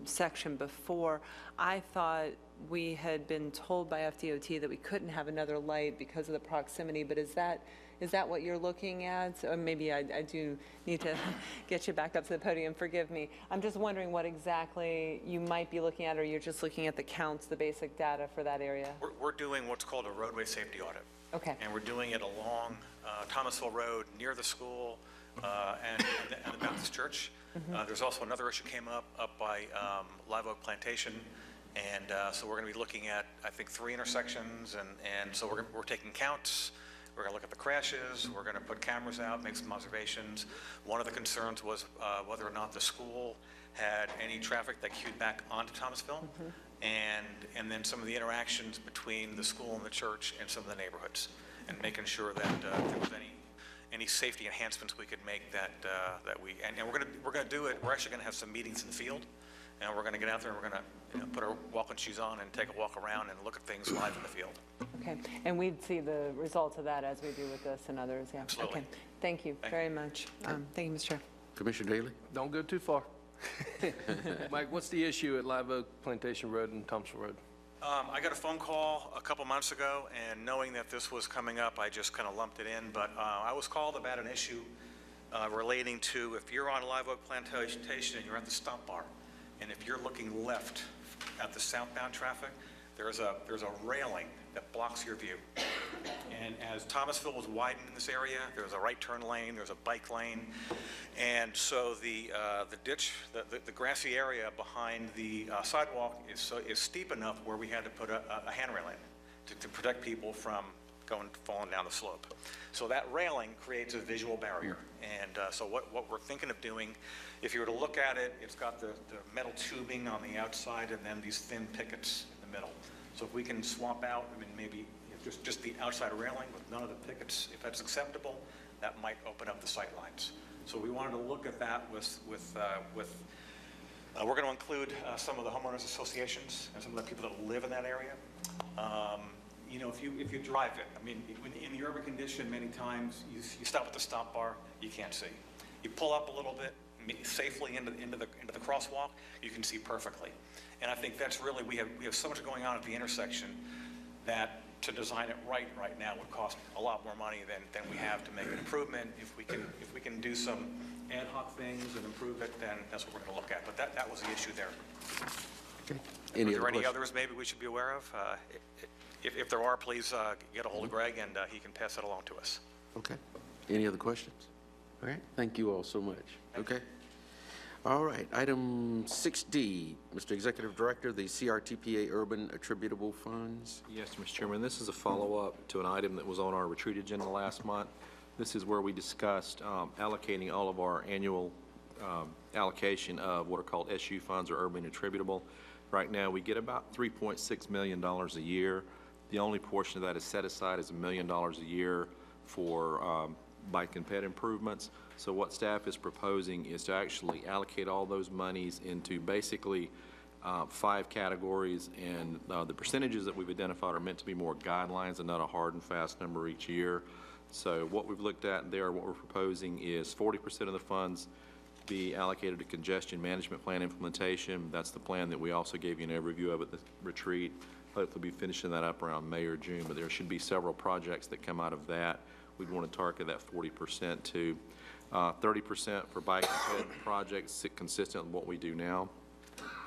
section before. I thought we had been told by FDOT that we couldn't have another light because of the proximity, but is that what you're looking at? So maybe I do need to get you back up to the podium, forgive me. I'm just wondering what exactly you might be looking at, or you're just looking at the counts, the basic data for that area? We're doing what's called a roadway safety audit. Okay. And we're doing it along Thomasville Road, near the school, and the Baptist Church. There's also another issue came up by Live Oak Plantation, and so we're going to be looking at, I think, 3 intersections, and so we're taking counts. We're going to look at the crashes. We're going to put cameras out, make some observations. One of the concerns was whether or not the school had any traffic that queued back onto Thomasville, and then some of the interactions between the school and the church and some of the neighborhoods, and making sure that if there was any safety enhancements we could make that we're going to do it. We're actually going to have some meetings in the field, and we're going to get out there and we're going to put our walking shoes on and take a walk around and look at things live in the field. Okay, and we'd see the results of that as we do with this and others, yeah. Absolutely. Okay, thank you very much. Thank you, Mr. Chair. Commissioner Daly? Don't go too far. Mike, what's the issue at Live Oak Plantation Road and Thompson Road? I got a phone call a couple months ago, and knowing that this was coming up, I just kind of lumped it in. But I was called about an issue relating to if you're on Live Oak Plantation and you're at the stop bar, and if you're looking left at the southbound traffic, there's a railing that blocks your view. And as Thomasville was widening in this area, there's a right turn lane, there's a bike lane, and so the ditch, the grassy area behind the sidewalk is steep enough where we had to put a handrail in to protect people from falling down the slope. So that railing creates a visual barrier, and so what we're thinking of doing, if you were to look at it, it's got the metal tubing on the outside and then these thin pickets in the middle. So if we can swap out, I mean, maybe just the outside railing with none of the pickets, if that's acceptable, that might open up the sight lines. So we wanted to look at that we're going to include some of the homeowners associations and some of the people that live in that area. You know, if you drive it, I mean, in the urban condition, many times you stop at the stop bar, you can't see. You pull up a little bit safely into the crosswalk, you can see perfectly. And I think that's really, we have so much going on at the intersection that to design it right now would cost a lot more money than we have to make an improvement. If we can do some ad hoc things and improve it, then that's what we're going to look at. But that was the issue there. Okay. Are there any others maybe we should be aware of? If there are, please get a hold of Greg, and he can pass that along to us. Okay. Any other questions? All right. Thank you all so much. Okay. All right. Item 6D, Mr. Executive Director, the CRTPA Urban Attributable Funds. Yes, Mr. Chairman, this is a follow-up to an item that was on our retreat agenda last month. This is where we discussed allocating all of our annual allocation of what are called SU funds or urban attributable. Right now, we get about $3.6 million a year. The only portion of that is set aside as $1 million a year for bike and ped improvements. So what staff is proposing is to actually allocate all those monies into basically 5 categories, and the percentages that we've identified are meant to be more guidelines and not a hard and fast number each year. So what we've looked at there, what we're proposing is 40% of the funds be allocated to congestion management plan implementation. That's the plan that we also gave you an overview of at the retreat. Hopefully be finishing that up around May or June, but there should be several projects that come out of that. We'd want to target that 40% to 30% for bike and ped projects consistent with what we do now.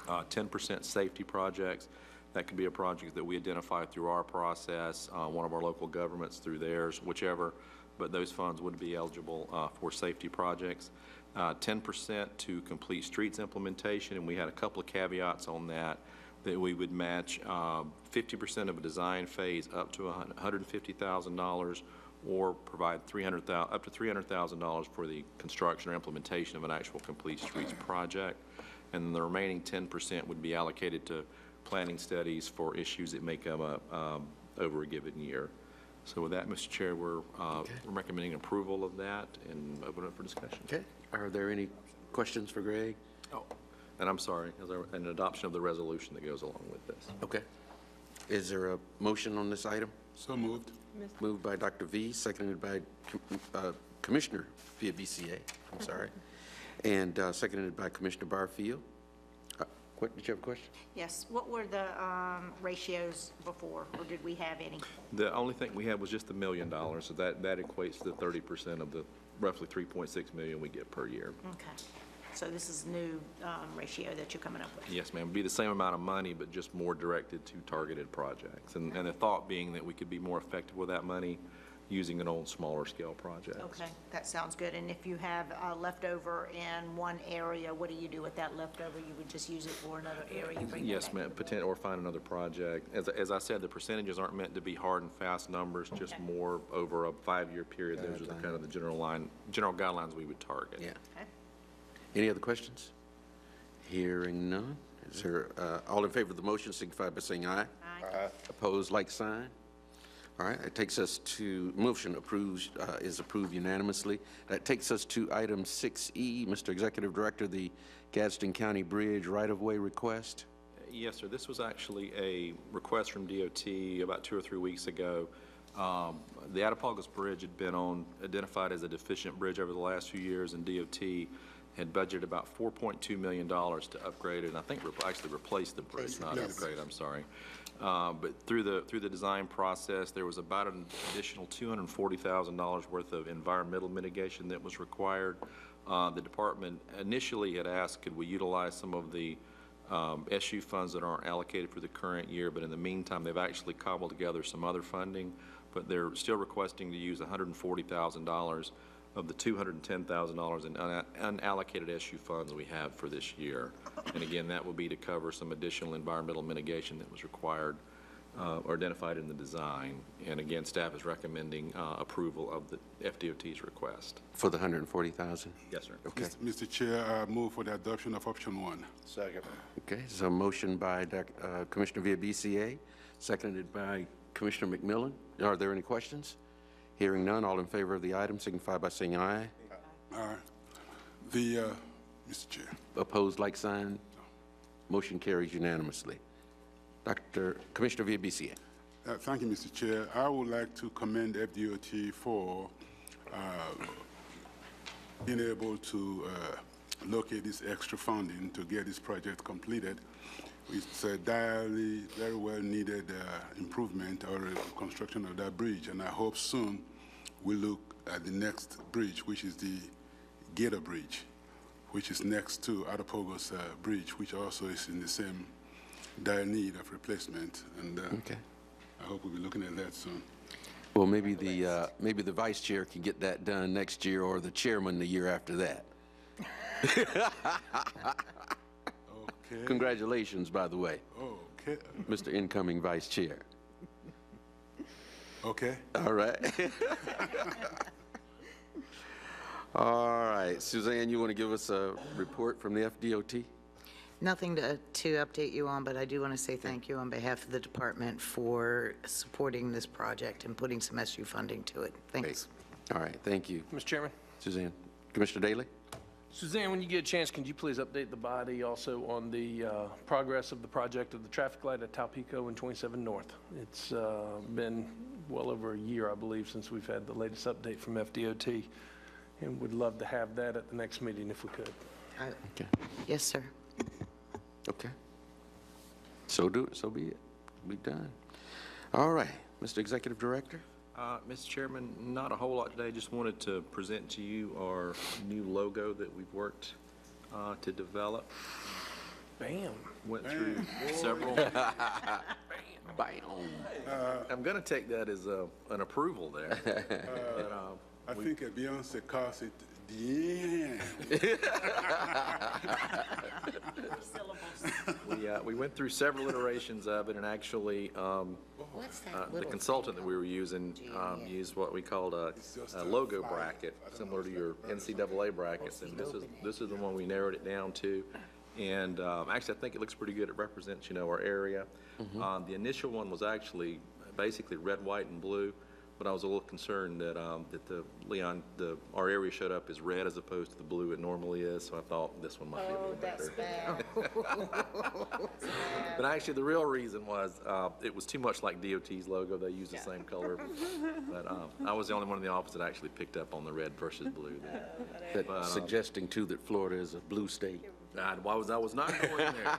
10% safety projects. That could be a project that we identify through our process, one of our local governments through theirs, whichever, but those funds would be eligible for safety projects. 10% to complete streets implementation, and we had a couple of caveats on that we would match 50% of a design phase up to $150,000, or provide up to $300,000 for the construction or implementation of an actual complete streets project. And the remaining 10% would be allocated to planning studies for issues that may come up over a given year. So with that, Mr. Chair, we're recommending approval of that and open it up for discussion. Okay. Are there any questions for Greg? Oh, and I'm sorry, is there an adoption of the resolution that goes along with this? Okay. Is there a motion on this item? So moved. Moved by Dr. V, seconded by Commissioner via BCA, I'm sorry, and seconded by Commissioner Barfield. What, did you have a question? Yes, what were the ratios before, or did we have any? The only thing we had was just $1 million, so that equates to 30% of the roughly $3.6 million we get per year. Okay, so this is new ratio that you're coming up with? Yes, ma'am. It'd be the same amount of money, but just more directed to targeted projects. And the thought being that we could be more effective with that money using an old, smaller scale project. Okay, that sounds good. And if you have leftover in one area, what do you do with that leftover? You would just use it for another area? You bring that Yes, back ma'am, to the- or find another project. As I said, the percentages aren't meant to be hard and fast numbers, just Okay. more over a 5-year period. Those are the kind of the general guidelines we would target. Yeah. Okay. Any other questions? Hearing none. Is there, all in favor of the motion signify by saying aye. Aye. Opposed, like sign. All right, it takes us to, motion approves, is approved unanimously. That takes us to item 6E, Mr. Executive Director, the Gadsden County Bridge right-of-way request. Yes, sir. This was actually a request from DOT about 2 or 3 weeks ago. The Attapulgos Bridge had been identified as a deficient bridge over the last few years, and DOT had budgeted about $4.2 million to upgrade it, and I think actually replace the bridge, not upgrade, I'm sorry. But through the design process, there was about an additional $240,000 worth of environmental mitigation that was required. The department initially had asked, could we utilize some of the SU funds that aren't allocated for the current year, but in the meantime, they've actually cobbled together some other funding, but they're still requesting to use $140,000 of the $210,000 in unallocated SU funds we have for this year. And again, that will be to cover some additional environmental mitigation that was required or identified in the design. And again, staff is recommending approval of the FDOT's request. For the 140,000? Yes, sir. Okay. Mr. Chair, I move for the adoption of option 1. Second. Okay, so a motion by Commissioner via BCA, seconded by Commissioner McMillan. Are there any questions? Hearing none, all in favor of the item signify by saying aye. All right. Mr. Chair. Opposed, like sign. Motion carries unanimously. Commissioner via BCA. Thank you, Mr. Chair. I would like to commend FDOT for being able to locate this extra funding to get this project completed. It's a direly, very well needed improvement or construction of that bridge, and I hope soon we look at the next bridge, which is the Gator Bridge, which is next to Attapulgos Bridge, which also is in the same dire need of replacement. And Okay. I hope we'll be looking at that soon. Well, maybe the vice chair can get that done next year, or the chairman the year after that. Okay. Congratulations, by the way, Okay. Mr. Incoming Vice Chair. Okay. All right. All right, Suzanne, you want to give us a report from the FDOT? Nothing to update you on, but I do want to say thank you on behalf of the department for supporting this project and putting some SU funding to it. Thanks. All right, thank you, Mr. Chairman? Suzanne. Commissioner Daley? Suzanne, when you get a chance, can you please update the body also on the progress of the project of the traffic light at Talpico and 27 North? It's been well over a year, I believe, since we've had the latest update from FDOT, and would love to have that at the next meeting if we could. Okay. Yes, sir. Okay. So be it. Be done. All right, Mr. Executive Director? Mr. Chairman, not a whole lot today. Just wanted to present to you our new logo that we've worked to develop. Bam. Went through several. Bam. I'm going to take that as an approval there. But, I think a Beyonce calls it Damn. We went through several iterations of it, and actually, What's that the little consultant that we were using used what we called a logo bracket, similar to your NCAA brackets, and this is the one we narrowed it down to. And actually, I think it looks pretty good. It represents, our area. The initial one was actually basically red, white, and blue, but I was a little concerned that our area showed up as red as opposed to the blue it normally is, so I thought this one might be a little better. But actually, the real reason was it was too much like DOT's logo. They use the same color. But I was the only one in the office that actually picked up on the red versus blue there. Suggesting, too, that Florida is a blue state. I was not going there.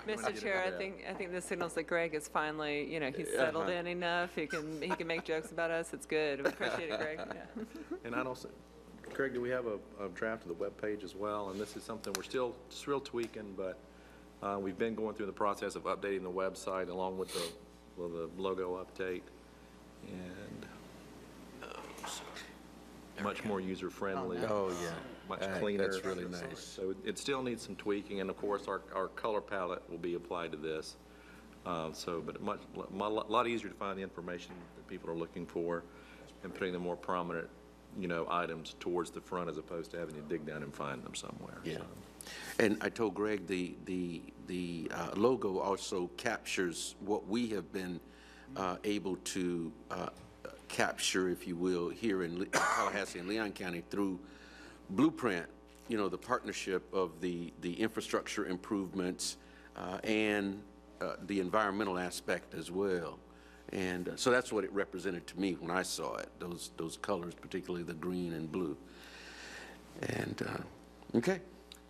Mr. Chair, I think this signals that Greg is finally, he's settled in enough. He can make jokes about us. It's good. We appreciate it, Greg. Yeah. And I'd also, Craig, do we have a draft of the webpage as well? And this is something we're still tweaking, but we've been going through the process of updating the website along with the logo update, and much more user-friendly. Oh, yeah. Much cleaner. That's really nice. So it still needs some tweaking, and of course, our color palette will be applied to this. But a lot easier to find the information that people are looking for and putting the more prominent, items towards the front as opposed to having to dig down and find them somewhere. Yeah. And I told Greg the logo also captures what we have been able to capture, if you will, here in Tallahassee and Leon County through Blueprint, the partnership of the infrastructure improvements and the environmental aspect as well. And so that's what it represented to me when I saw it, those colors, particularly the green and blue. And, okay.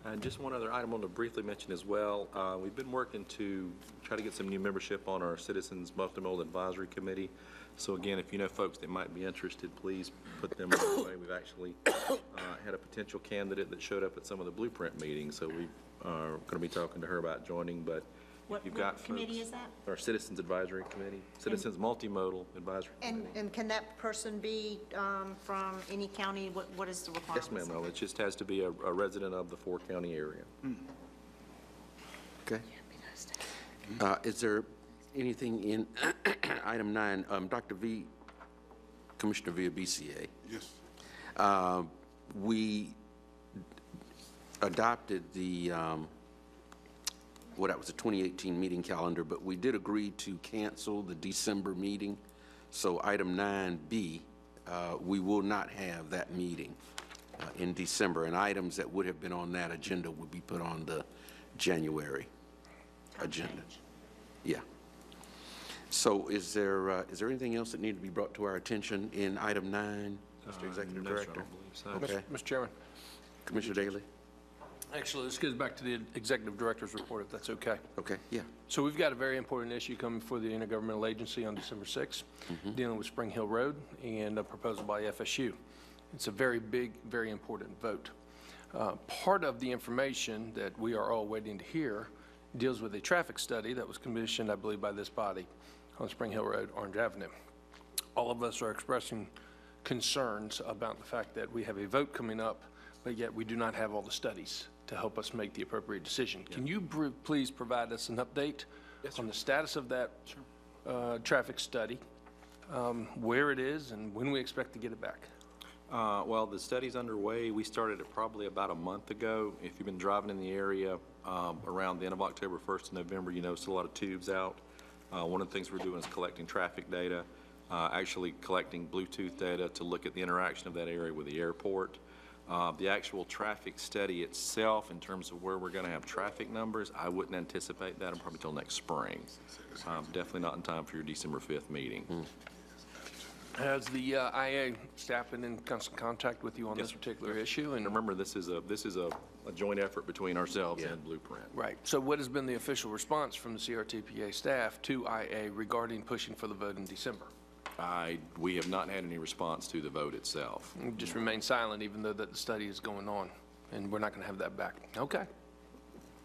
And just one other item I want to briefly mention as well. We've been working to try to get some new membership on our Citizens Multimodal Advisory Committee. So again, if you know folks that might be interested, please put them our way. We've actually had a potential candidate that showed up at some of the Blueprint meetings, so we are going to be talking to her about joining. But if you've got What committee is that? Our Citizens Advisory Committee, Citizens Multimodal Advisory Committee. And can that person be from any county? What is the requirement? Yes, ma'am. No, it just has to be a resident of the four-county area. Okay. Is there anything in item 9, Dr. V, Commissioner via BCA? Yes. We adopted the, that was the 2018 meeting calendar, but we did agree to cancel the December meeting. So item 9B, we will not have that meeting in December, and items that would have been on that agenda would be put on the January agenda. Yeah. So is there anything else that needed to be brought to our attention in item 9, Mr. Executive No, sir, I Director? don't believe so. Okay. Mr. Chairman, Commissioner Daly? actually, this goes back to the Executive Director's report, if that's okay. Okay, yeah. So we've got a very important issue coming before the Intergovernmental Agency on December 6th, dealing with Spring Hill Road and a proposal by FSU. It's a very big, very important vote. Part of the information that we are all waiting to hear deals with a traffic study that was commissioned, I believe, by this body on Spring Hill Road, Orange Avenue. All of us are expressing concerns about the fact that we have a vote coming up, but yet we do not have all the studies to help us make the appropriate decision. Can you please provide us an update on the status of that traffic study, where it is, and when we expect to get it back? Well, the study's underway. We started it probably about a month ago. If you've been driving in the area around the end of October, 1st of November, you notice a lot of tubes out. One of the things we're doing is collecting traffic data, actually collecting Bluetooth data to look at the interaction of that area with the airport. The actual traffic study itself, in terms of where we're going to have traffic numbers, I wouldn't anticipate that probably until next spring. Definitely not in time for your December 5th meeting. Has the IA staff been in constant contact with you on this particular issue? And remember, this is a joint effort between ourselves and Blueprint. Right. So what has been the official response from the CRTPA staff to IA regarding pushing for the vote in December? We have not had any response to the vote itself. You just remain silent, even though that the study is going on, and we're not going to have that back. Okay.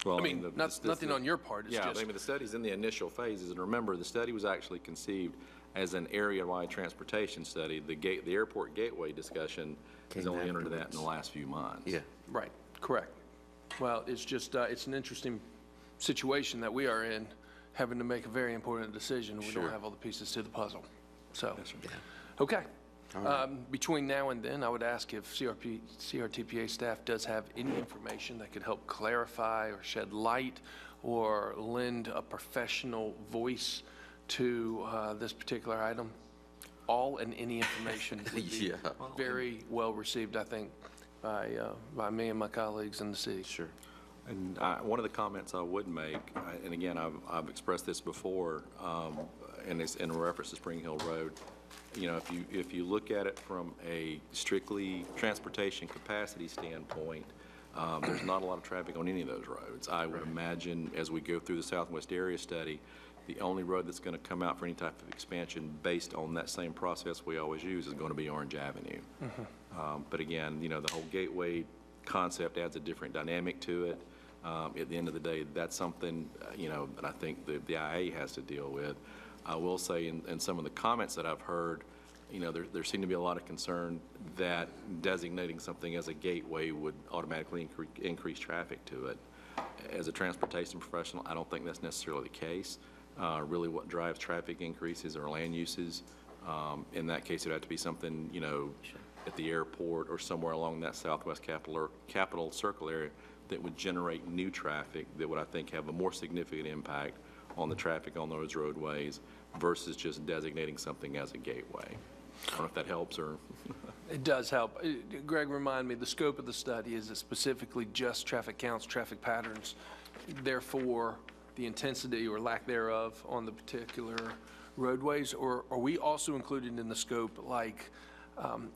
Well, I mean, nothing on your part. It's yeah, just, I mean, the study's in the initial phases, and remember, the study was actually conceived as an area-wide transportation study, the airport gateway discussion has Came only entered that in afterwards. the last few months. Yeah. Right, correct. Well, it's just, it's an interesting situation that we are in, having to make a very important decision. We don't Sure. have all the pieces to the puzzle. So, Yeah. okay. Between now and then, I would ask if CRTPA staff does have any information that could help clarify or shed light or lend a professional voice to this particular item. All and any information would be Yeah. very well received, I think, by me and my colleagues in the city. Sure. And one of the comments I would make, and again, I've expressed this before, and it's in reference to Spring Hill Road. You know, if you look at it from a strictly transportation capacity standpoint, there's not a lot of traffic on any of those roads. I would imagine as we go through the Southwest Area Study, the only road that's going to come out for any type of expansion based on that same process we always use is going to be Orange Avenue. But again, you know, the whole gateway concept adds a different dynamic to it. At the end of the day, that's something, you know, that I think the IA has to deal with. I will say in some of the comments that I've heard, you know, there seemed to be a lot of concern that designating something as a gateway would automatically increase traffic to it. As a transportation professional, I don't think that's necessarily the case. Really what drives traffic increases are land uses. In that case, it'd have to be something, you know, at the airport or somewhere along that southwest capital circle area that would generate new traffic that would, I think, have a more significant impact on the traffic on those roadways versus just designating something as a gateway. I don't know if that helps or... It does help. Greg, remind me, the scope of the study, is it specifically just traffic counts, traffic patterns, therefore the intensity or lack thereof on the particular roadways? Or are we also included in the scope, like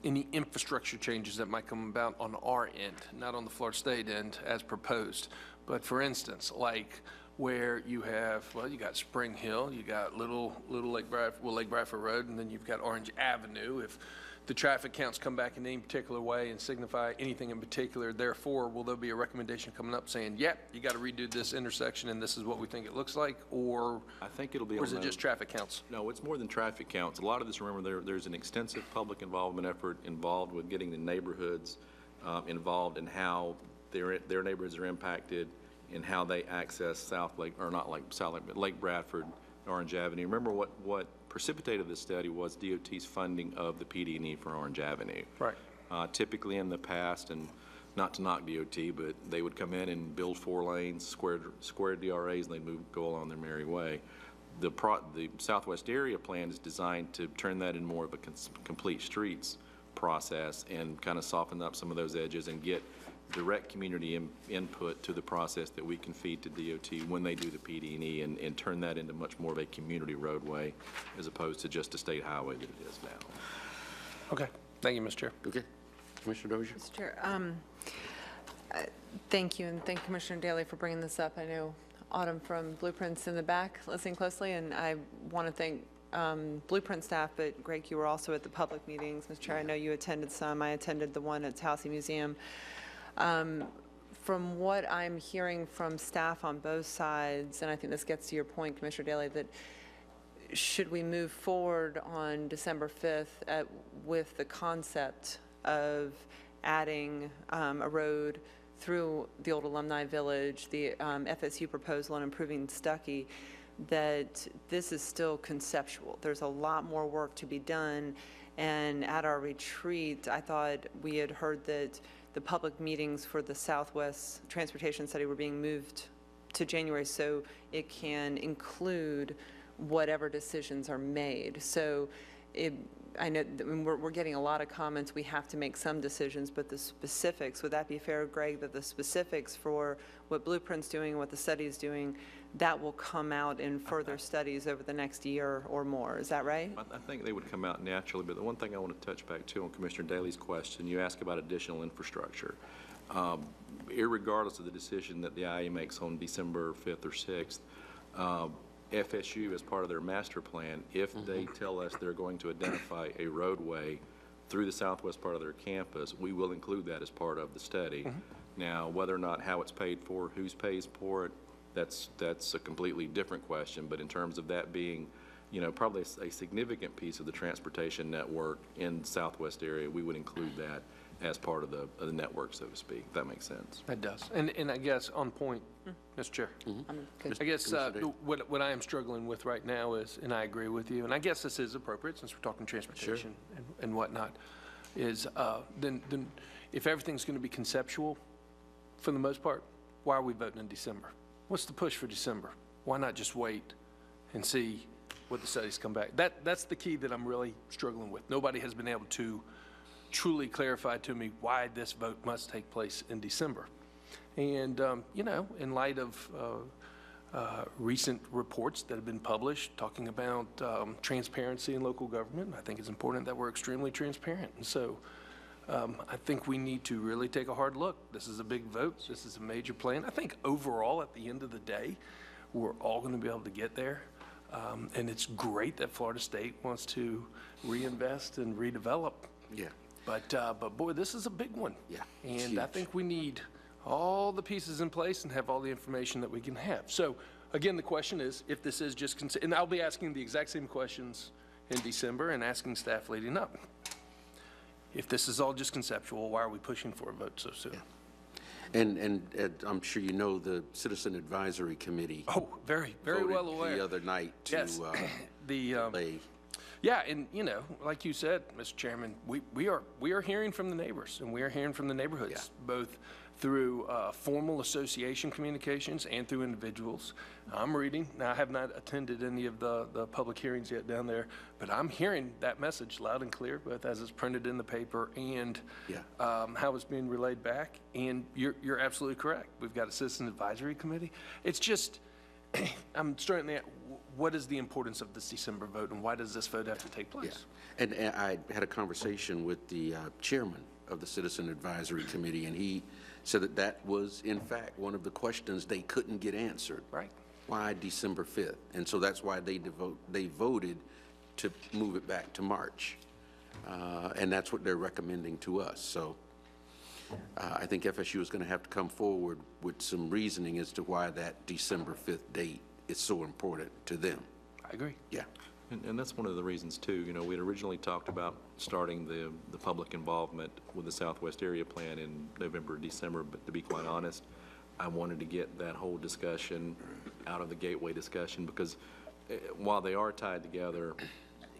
any infrastructure changes that might come about on our end, not on the Florida State end as proposed, but for instance, like where you have, well, you got Spring Hill, you got Little Lake Bradford Road, and then you've got Orange Avenue. If the traffic counts come back in any particular way and signify anything in particular, therefore, will there be a recommendation coming up saying, yep, you got to redo this intersection and this is what we think it looks like? Or I think it'll be or is it just traffic counts? No, it's more than traffic counts. A lot of this, remember, there's an extensive public involvement effort involved with getting the neighborhoods involved in how their neighborhoods are impacted and how they access South Lake, or not like South Lake, but Lake Bradford, Orange Avenue. Remember what precipitated this study was DOT's funding of the PD&E for Orange Avenue. Right. Typically in the past, and not to knock DOT, but they would come in and build 4 lanes, square DRAs, and they'd go along their merry way. The Southwest Area Plan is designed to turn that in more of a complete streets process and kind of soften up some of those edges and get direct community input to the process that we can feed to DOT when they do the PD&E and turn that into much more of a community roadway as opposed to just a state highway that it is now. Okay. Thank you, Mr. Chair. Okay. Commissioner Dozier? Mr. Chair, thank you, and thank Commissioner Daley for bringing this up. I know Autumn from Blueprints in the back listening closely, and I want to thank Blueprint staff, but Greg, you were also at the public meetings. Mr. Chair, I know you attended some. I attended the one at Tallahassee Museum. From what I'm hearing from staff on both sides, and I think this gets to your point, Commissioner Daley, that should we move forward on December 5th with the concept of adding a road through the old Alumni Village, the FSU proposal, and improving Stuckey, that this is still conceptual. There's a lot more work to be done, and at our retreat, I thought we had heard that the public meetings for the Southwest Transportation Study were being moved to January so it can include whatever decisions are made. So I know we're getting a lot of comments. We have to make some decisions, but the specifics, would that be fair, Greg, that the specifics for what Blueprint's doing and what the study is doing, that will come out in further studies over the next year or more? Is that right? I think they would come out naturally, but the one thing I want to touch back to on Commissioner Daley's question, you asked about additional infrastructure. Irregardless of the decision that the IA makes on December 5th or 6th, FSU, as part of their master plan, if they tell us they're going to identify a roadway through the southwest part of their campus, we will include that as part of the study. Now, whether or not how it's paid for, who pays for it, that's a completely different question. But in terms of that being probably a significant piece of the transportation network in the southwest area, we would include that as part of the network, so to speak. If that makes sense. That does. And I guess on point, Mr. Chair, I guess what I am struggling with right now is, and I agree with you, and I guess this is appropriate since we're talking transportation and whatnot, is then if everything's going to be conceptual for the most part, why are we voting in December? What's the push for December? Why not just wait and see what the studies come back? That's the key that I'm really struggling with. Nobody has been able to truly clarify to me why this vote must take place in December. And, in light of recent reports that have been published talking about transparency in local government, I think it's important that we're extremely transparent. And so I think we need to really take a hard look. This is a big vote. This is a major plan. I think overall, at the end of the day, we're all going to be able to get there. And it's great that Florida State wants to reinvest and redevelop. Yeah. But boy, this is a big one. Yeah, And it's I huge. think we need all the pieces in place and have all the information that we can have. So again, the question is, if this is just, and I'll be asking the exact same questions in December and asking staff leading up. If this is all just conceptual, why are we pushing for a vote so soon? Yeah. And I'm sure you know the Citizen Advisory Committee. Oh, very, very voted well aware. The other night to Yes. delay. Yeah, and like you said, Mr. Chairman, we are hearing from the neighbors, and we are hearing from the neighborhoods, both through formal association communications and through individuals. I'm reading. Now, I have not attended any of the public hearings yet down there, but I'm hearing that message loud and clear, both as it's printed in the paper and how it's being relayed back. And you're absolutely correct. We've got a citizen advisory committee. It's just, I'm starting to, what is the importance of this December vote, and why does this vote have to take place? Yeah. And I had a conversation with the chairman of the Citizen Advisory Committee, and he said that was, in fact, one of the questions they couldn't get answered. Right. Why December 5th? And so that's why they voted to move it back to March. And that's what they're recommending to us. So I think FSU is going to have to come forward with some reasoning as to why that December 5th date is so important to them. I agree. Yeah. And that's one of the reasons, too. We had originally talked about starting the public involvement with the Southwest Area Plan in November, December, but to be quite honest, I wanted to get that whole discussion out of the gateway discussion, because while they are tied together,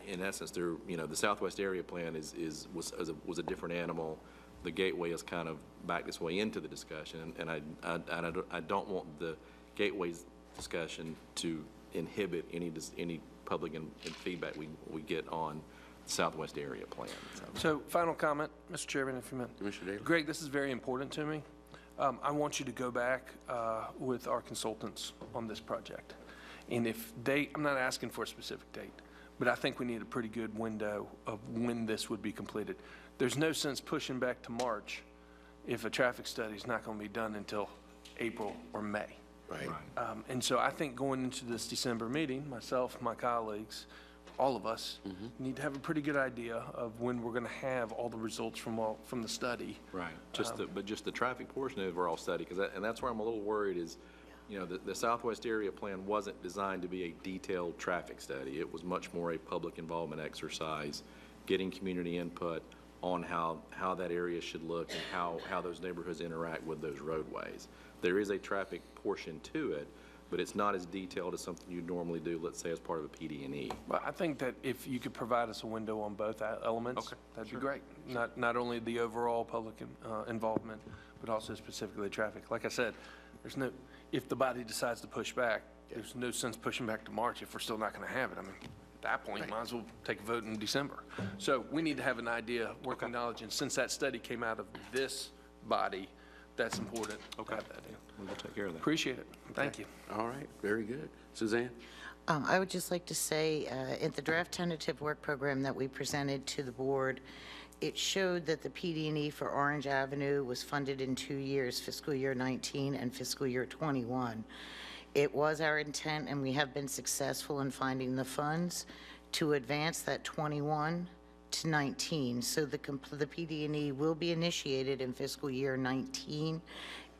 in essence, they're, the Southwest Area Plan was a different animal. The gateway has kind of backed its way into the discussion, and I don't want the gateway's discussion to inhibit any public and feedback we get on the Southwest Area Plan. So final comment, Mr. Chairman, if you may. Commissioner Daly? Greg, this is very important to me. I want you to go back with our consultants on this project. And if I'm not asking for a specific date, but I think we need a pretty good window of when this would be completed. There's no sense pushing back to March if a traffic study is not going to be done until April or May. Right. And so I think going into this December meeting, myself, my colleagues, all of us need to have a pretty good idea of when we're going to have all the results from the study. Right. But just the traffic portion of the overall study, and that's where I'm a little worried is, the Southwest Area Plan wasn't designed to be a detailed traffic study. It was much more a public involvement exercise, getting community input on how that area should look and how those neighborhoods interact with those roadways. There is a traffic portion to it, but it's not as detailed as something you normally do, let's say, as part of a PD&E. Well, I think that if you could provide us a window on both elements, that'd be great. Not only the overall public involvement, but also specifically traffic. Like I said, if the body decides to push back, there's no sense pushing back to March if we're still not going to have it. I mean, at that point, might as well take a vote in December. So we need to have an idea, working knowledge, and since that study came out of this body, that's important. Okay. Have that in. We'll take care of that. Appreciate it. Thank you. All right. Very good. Suzanne? I would just like to say, in the draft tentative work program that we presented to the board, it showed that the PD&E for Orange Avenue was funded in 2 years, fiscal year 19 and fiscal year 21. It was our intent, and we have been successful in finding the funds to advance that 21 to 19. So the PD&E will be initiated in fiscal year 19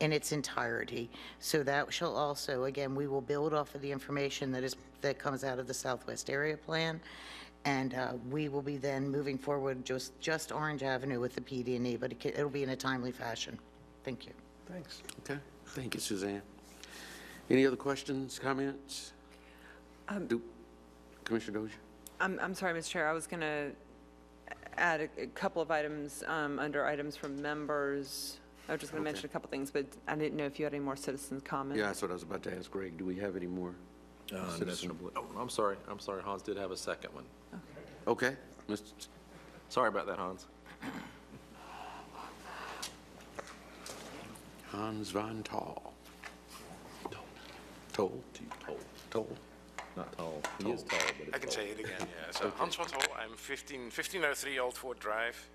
in its entirety. So that shall also, again, we will build off of the information that comes out of the Southwest Area Plan, and we will be then moving forward just Orange Avenue with the PD&E, but it'll be in a timely fashion. Thank you. Thanks. Okay, thank you, Suzanne. Any other questions, comments? Commissioner Dozier? I'm sorry, Mr. Chair, I was going to add a couple of items under items from members. I was just going to mention a couple things, but I didn't know if you had any more citizens' comments. Yeah, that's what I was about to ask Greg. Do we have any more? citizen? Oh, I'm sorry, Hans did have a second one. Okay, Sorry about that, Hans. Hans von Tall. Toll. Not tall. He is tall, but it's I can say it again, yeah. So Hans van Tol, I'm 1503 Old Fort Drive.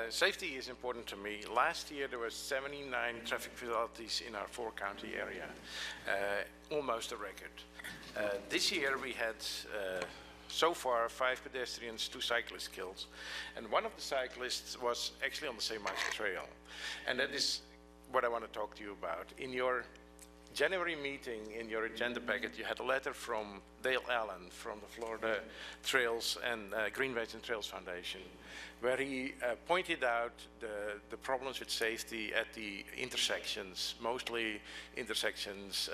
Safety is important to me. Last year there were 79 traffic fatalities in our four-county area, almost a record. This year we had so far 5 pedestrians, 2 cyclists killed, and one of the cyclists was actually on the St. Michael Trail, and that is what I want to talk to you about. In your January meeting, in your agenda packet, you had a letter from Dale Allen from the Florida Trails and Greenways and Trails Foundation, where he pointed out the problems with safety at the intersections, mostly intersections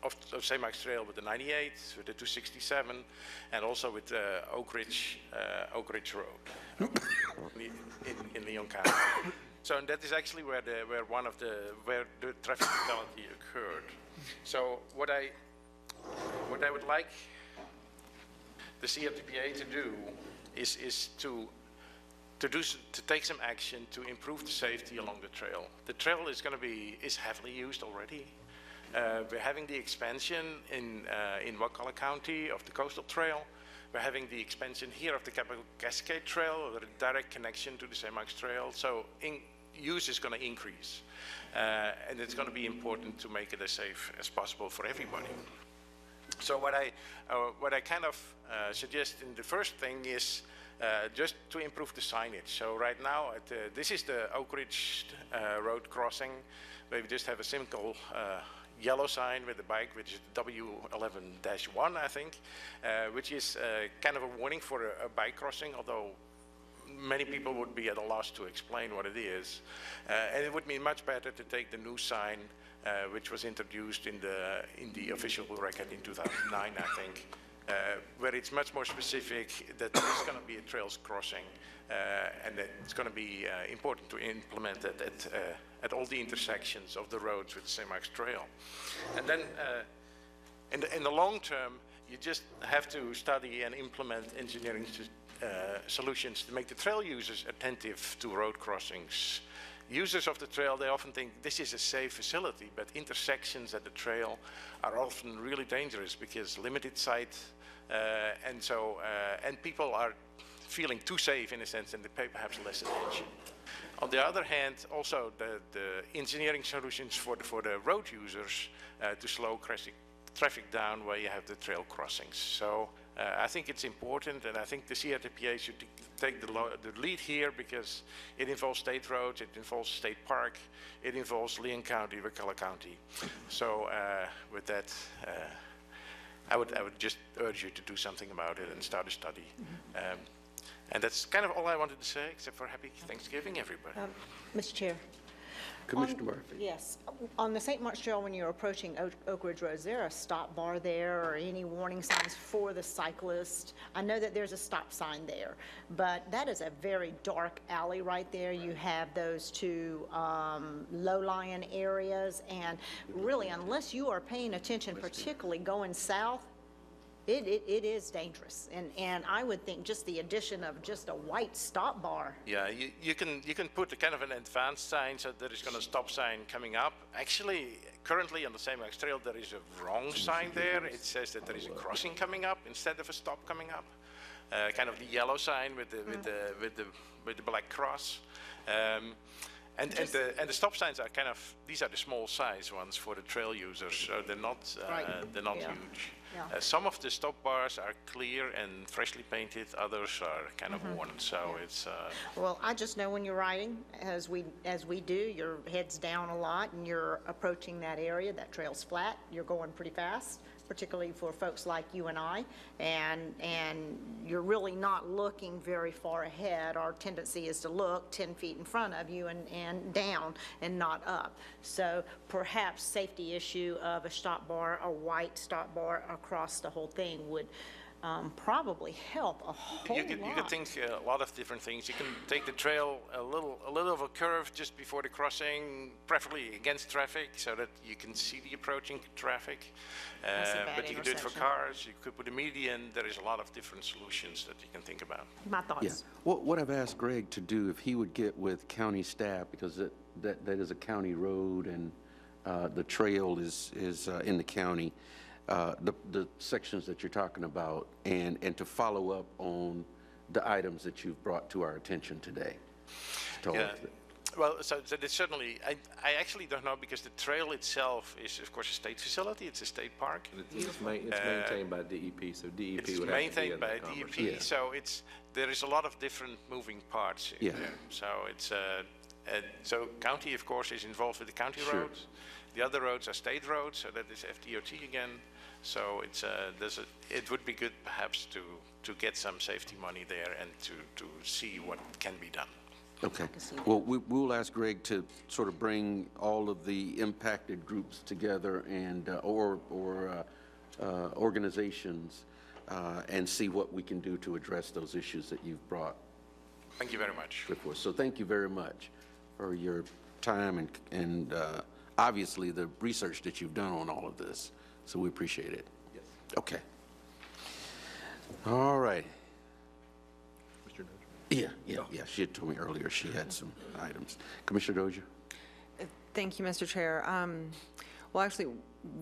of St. Mike's Trail with the 98, with the 267, and also with Oak Ridge Road in Leon County. So and that is actually where the traffic fatality occurred. So what I would like the CRTPA to do is to take some action to improve the safety along the trail. The trail is heavily used already. We're having the expansion in Wakulla County of the Coastal Trail. We're having the expansion here of the Capital Cascade Trail, with a direct connection to the St. Mike's Trail. So use is going to increase, and it's going to be important to make it as safe as possible for everybody. So what I kind of suggest in the first thing is just to improve the signage. So right now, this is the Oak Ridge Road crossing, where we just have a simple yellow sign with the bike, which is W11-1, I think, which is kind of a warning for a bike crossing, although many people would be at a loss to explain what it is. And it would be much better to take the new sign, which was introduced in the official record in 2009, I think, where it's much more specific that there's going to be a trails crossing, and that it's going to be important to implement that at all the intersections of the roads with the St. Mike's Trail. And then in the long term, you just have to study and implement engineering solutions to make the trail users attentive to road crossings. Users of the trail, they often think this is a safe facility, but intersections at the trail are often really dangerous because limited sight, and people are feeling too safe in a sense, and they pay perhaps less attention. On the other hand, also the engineering solutions for the road users to slow traffic down where you have the trail crossings. So I think it's important, and I think the CRTPA should take the lead here because it involves state roads, it involves state park, it involves Leon County, Wakulla County. So with that, I would just urge you to do something about it and start a study. And that's kind of all I wanted to say, except for happy Thanksgiving, everybody. Mr. Chair. Commissioner Murphy. Yes. On the St. Mark's Trail, when you're approaching Oak Ridge Road, is there a stop bar there or any warning signs for the cyclist? I know that there's a stop sign there, but that is a very dark alley right there. You have those two low-lying areas, and really, unless you are paying attention, particularly going south, it is dangerous, and I would think just the addition of just a white stop bar. Yeah, you can put a kind of an advanced sign so there is going to stop sign coming up. Actually, currently on the St. Mike's Trail there is a wrong sign there. It says that there is a crossing coming up instead of a stop coming up. Kind of the yellow sign with the black cross. And the stop signs are these are the small size ones for the trail users, so they're not Yeah. huge. Yeah. Some of the stop bars are clear and freshly painted, others are kind of worn, so it's, Well, I just know when you're riding, as we do, your head's down a lot and you're approaching that area, that trail's flat, you're going pretty fast, particularly for folks like you and I, and you're really not looking very far ahead. Our tendency is to look 10 feet in front of you and down and not up. So perhaps safety issue of a stop bar, a white stop bar across the whole thing would probably help a whole you could lot. think a lot of different things. You can take the trail a little of a curve just before the crossing, preferably against traffic, so that you can see the approaching traffic. That's a bad But you can do it for intersection. cars. You could put a median. There is a lot of different solutions that you can think about. My Yeah. thoughts. What I've asked Greg to do, if he would get with county staff, because that is a county road and the trail is in the county, the sections that you're talking about, and to follow up on the items that you've brought to our attention today. Yeah. Well, so there's certainly, I actually don't know, because the trail itself is, of course, a state facility. It's a state park. It's maintained by DEP, so DEP It's would have to be maintained in the by conversation. DEP, Yeah. so there is a lot of different moving parts in Yeah. there. So it's, so county, of course, is involved with the county Sure. roads. The other roads are state roads, so that is FDOT again. So it's, it would be good perhaps to get some safety money there and to see what can be done. Okay. Well, we'll ask Greg to sort of bring all of the impacted groups together and, or organizations, and see what we can do to address those issues that you've brought Thank you very much. before. So thank you very much for your time and obviously the research that you've done on all of this. So we appreciate it. Yes. Okay. All right. Mr. Dozier? Yeah. She had told me earlier she had some items. Commissioner Dozier? Thank you, Mr. Chair. Well, actually,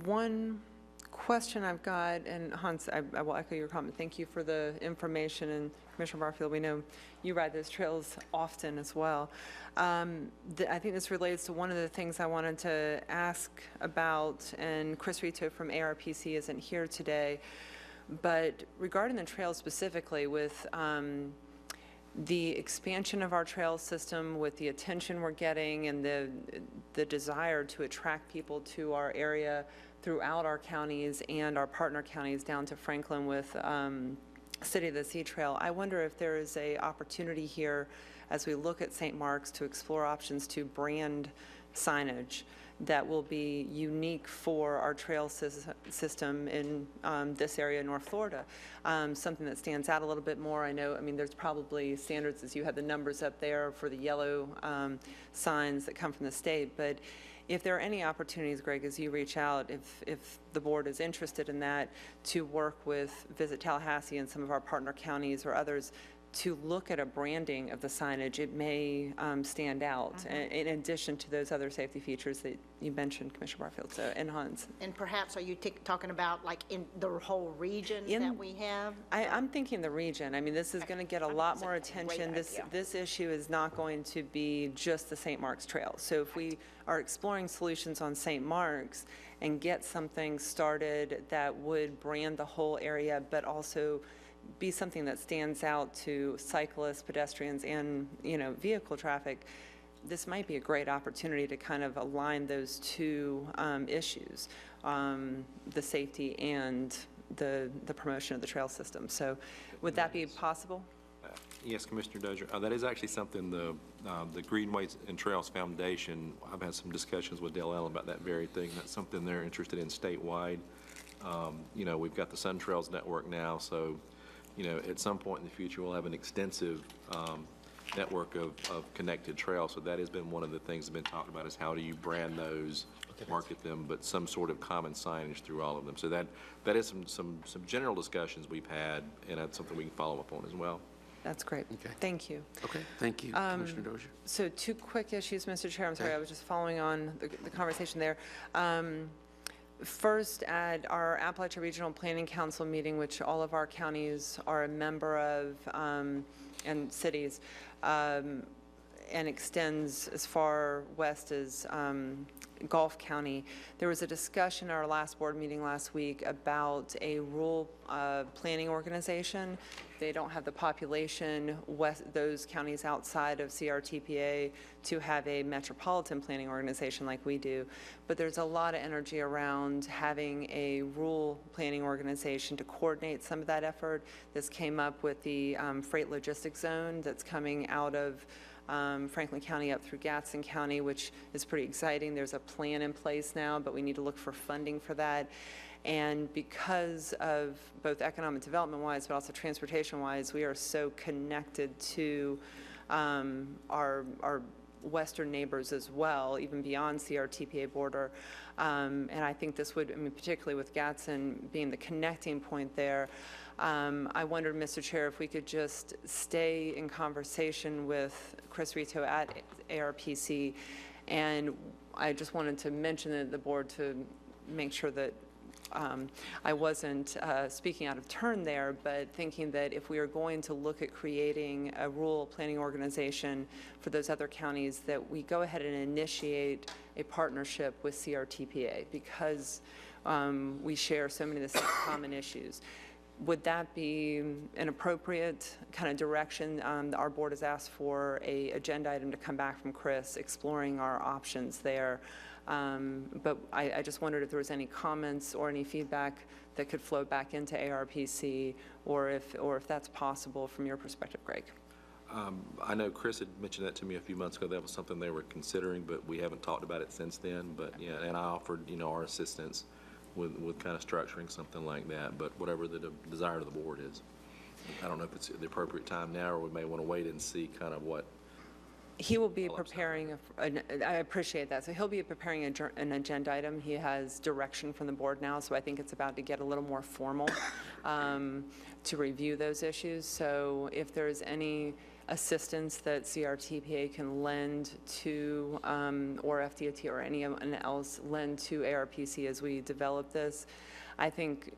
one question I've got, and Hans, I will echo your comment. Thank you for the information, and Commissioner Barfield, we know you ride those trails often as well. I think this relates to one of the things I wanted to ask about, and Chris Rito from ARPC isn't here today, but regarding the trails specifically, with the expansion of our trail system, with the attention we're getting and the desire to attract people to our area throughout our counties and our partner counties down to Franklin with City of the Sea Trail, I wonder if there is a opportunity here as we look at St. Mark's to explore options to brand signage that will be unique for our trail system in this area in North Florida. Something that stands out a little bit more. I mean, there's probably standards, as you have the numbers up there for the yellow signs that come from the state, but if there are any opportunities, Greg, as you reach out, if the board is interested in that, to work with Visit Tallahassee and some of our partner counties or others to look at a branding of the signage, it may stand out, in addition to those other safety features that you mentioned, Commissioner Barfield, so, and Hans. And perhaps, are you talking about like in the whole region that we have? I'm thinking the region. I mean, this is going to get a lot more attention. idea. This issue is not going to be just the St. Mark's Trail. So if we are exploring solutions on St. Mark's and get something started that would brand the whole area, but also be something that stands out to cyclists, pedestrians, and, vehicle traffic, this might be a great opportunity to kind of align those two issues, the safety and the promotion of the trail system. So would that be possible? Yes, Commissioner Dozier. That is actually something the Greenways and Trails Foundation, I've had some discussions with Dale Allen about that very thing. That's something they're interested in statewide. We've got the Sun Trails Network now, so at some point in the future, we'll have an extensive network of connected trails. So that has been one of the things that's been talked about, is how do you brand those, market them, but some sort of common signage through all of them. So that is some general discussions we've had, and that's something we can follow up on as well. That's great. Okay. Thank you. Okay, thank you, Commissioner Dozier. So two quick issues, Mr. Chair. I'm sorry, I was just following on the conversation there. First, at our Appalachia Regional Planning Council meeting, which all of our counties are a member of, and cities, and extends as far west as Gulf County. There was a discussion at our last board meeting last week about a rural planning organization. They don't have the population, those counties outside of CRTPA, to have a metropolitan planning organization like we do. But there's a lot of energy around having a rural planning organization to coordinate some of that effort. This came up with the freight logistics zone that's coming out of Franklin County up through Gadsden County, which is pretty exciting. There's a plan in place now, but we need to look for funding for that. And because of both economic development-wise, but also transportation-wise, we are so connected to our western neighbors as well, even beyond CRTPA border. And I think this would, I mean, particularly with Gadsden being the connecting point there, I wondered, Mr. Chair, if we could just stay in conversation with Chris Rito at ARPC. And I just wanted to mention to the board to make sure that I wasn't speaking out of turn there, but thinking that if we are going to look at creating a rural planning organization for those other counties, that we go ahead and initiate a partnership with CRTPA, because we share so many of the same common issues. Would that be an appropriate kind of direction? Our board has asked for an agenda item to come back from Chris, exploring our options there. But I just wondered if there was any comments or any feedback that could flow back into ARPC, or if that's possible from your perspective, Greg. I know Chris had mentioned that to me a few months ago. That was something they were considering, but we haven't talked about it since then. But yeah, and I offered, our assistance with kind of structuring something like that, but whatever the desire of the board is. I don't know if it's the appropriate time now, or we may want to wait and see kind of what. He will be preparing, I appreciate that. So he'll be preparing an agenda item. He has direction from the board now, so I think it's about to get a little more formal to review those issues. So if there's any assistance that CRTPA can lend to, or FDOT or anyone else lend to ARPC as we develop this, I think,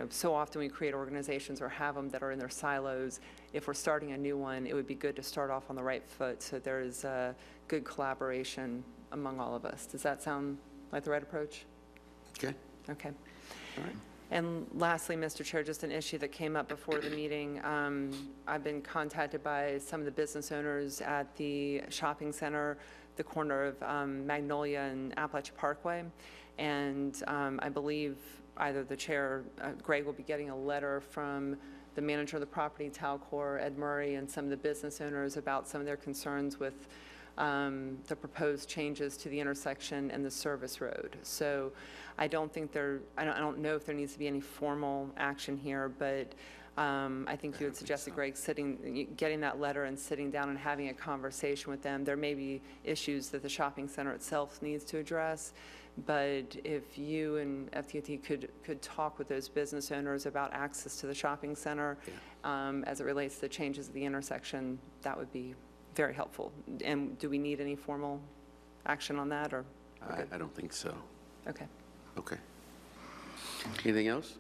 so often we create organizations or have them that are in their silos. If we're starting a new one, it would be good to start off on the right foot so there is a good collaboration among all of us. Does that sound like the right approach? Okay. Okay. All right. And lastly, Mr. Chair, just an issue that came up before the meeting. I've been contacted by some of the business owners at the shopping center, the corner of Magnolia and Appalachia Parkway. And I believe either the chair, Greg, will be getting a letter from the manager of the property, Talcor, Ed Murray, and some of the business owners about some of their concerns with the proposed changes to the intersection and the service road. So I don't think I don't know if there needs to be any formal action here, but I think you had suggested, Greg, getting that letter and sitting down and having a conversation with them. There may be issues that the shopping center itself needs to address, but if you and FDOT could talk with those business owners about access to the shopping center as it relates to the changes of the intersection, that would be very helpful. And do we need any formal action on that, or? I don't think so. Okay. Okay. Anything else?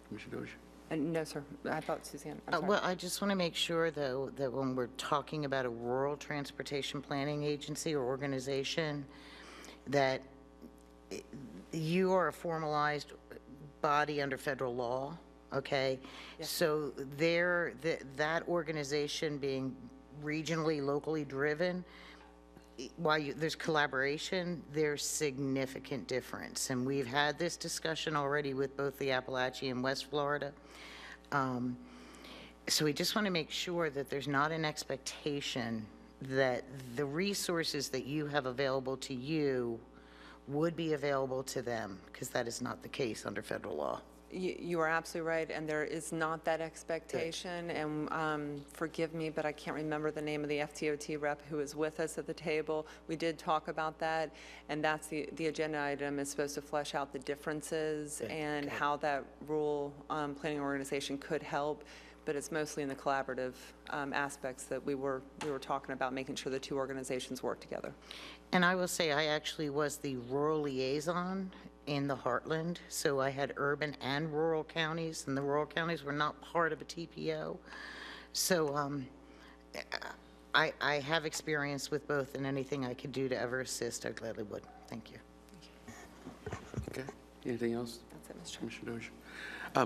Commissioner Dozier? No, sir. I thought Suzanne. I'm sorry. Well, I just want to make sure, though, that when we're talking about a rural transportation planning agency or organization, that you are a formalized body under federal law, okay? Yes. So that organization being regionally, locally driven, while there's collaboration, there's significant difference. And we've had this discussion already with both the Appalachia and West Florida. So we just want to make sure that there's not an expectation that the resources that you have available to you would be available to them, because that is not the case under federal law. You are absolutely right, and there is not that expectation. And forgive me, but I can't remember the name of the FDOT rep who was with us at the table. We did talk about that, and that's the agenda item is supposed to flesh out the differences and how that rural planning organization could help. But it's mostly in the collaborative aspects that we were talking about, making sure the two organizations work together. And I will say, I actually was the rural liaison in the Heartland, so I had urban and rural counties, and the rural counties were not part of a TPO. So I have experience with both, and anything I could do to ever assist, I gladly would. Thank you. Okay. Anything else? That's it, Mr. Chair. Commissioner Dozier?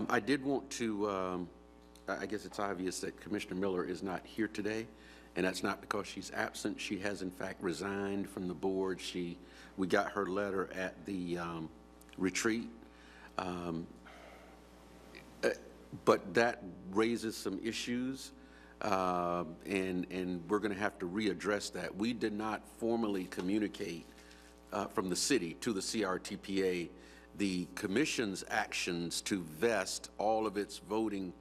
I did want to, I guess it's obvious that Commissioner Miller is not here today, and that's not because she's absent. She has in fact resigned from the board. We got her letter at the retreat. But that raises some issues, and we're going to have to readdress that. We did not formally communicate from the city to the CRTPA the commission's actions to vest all of its voting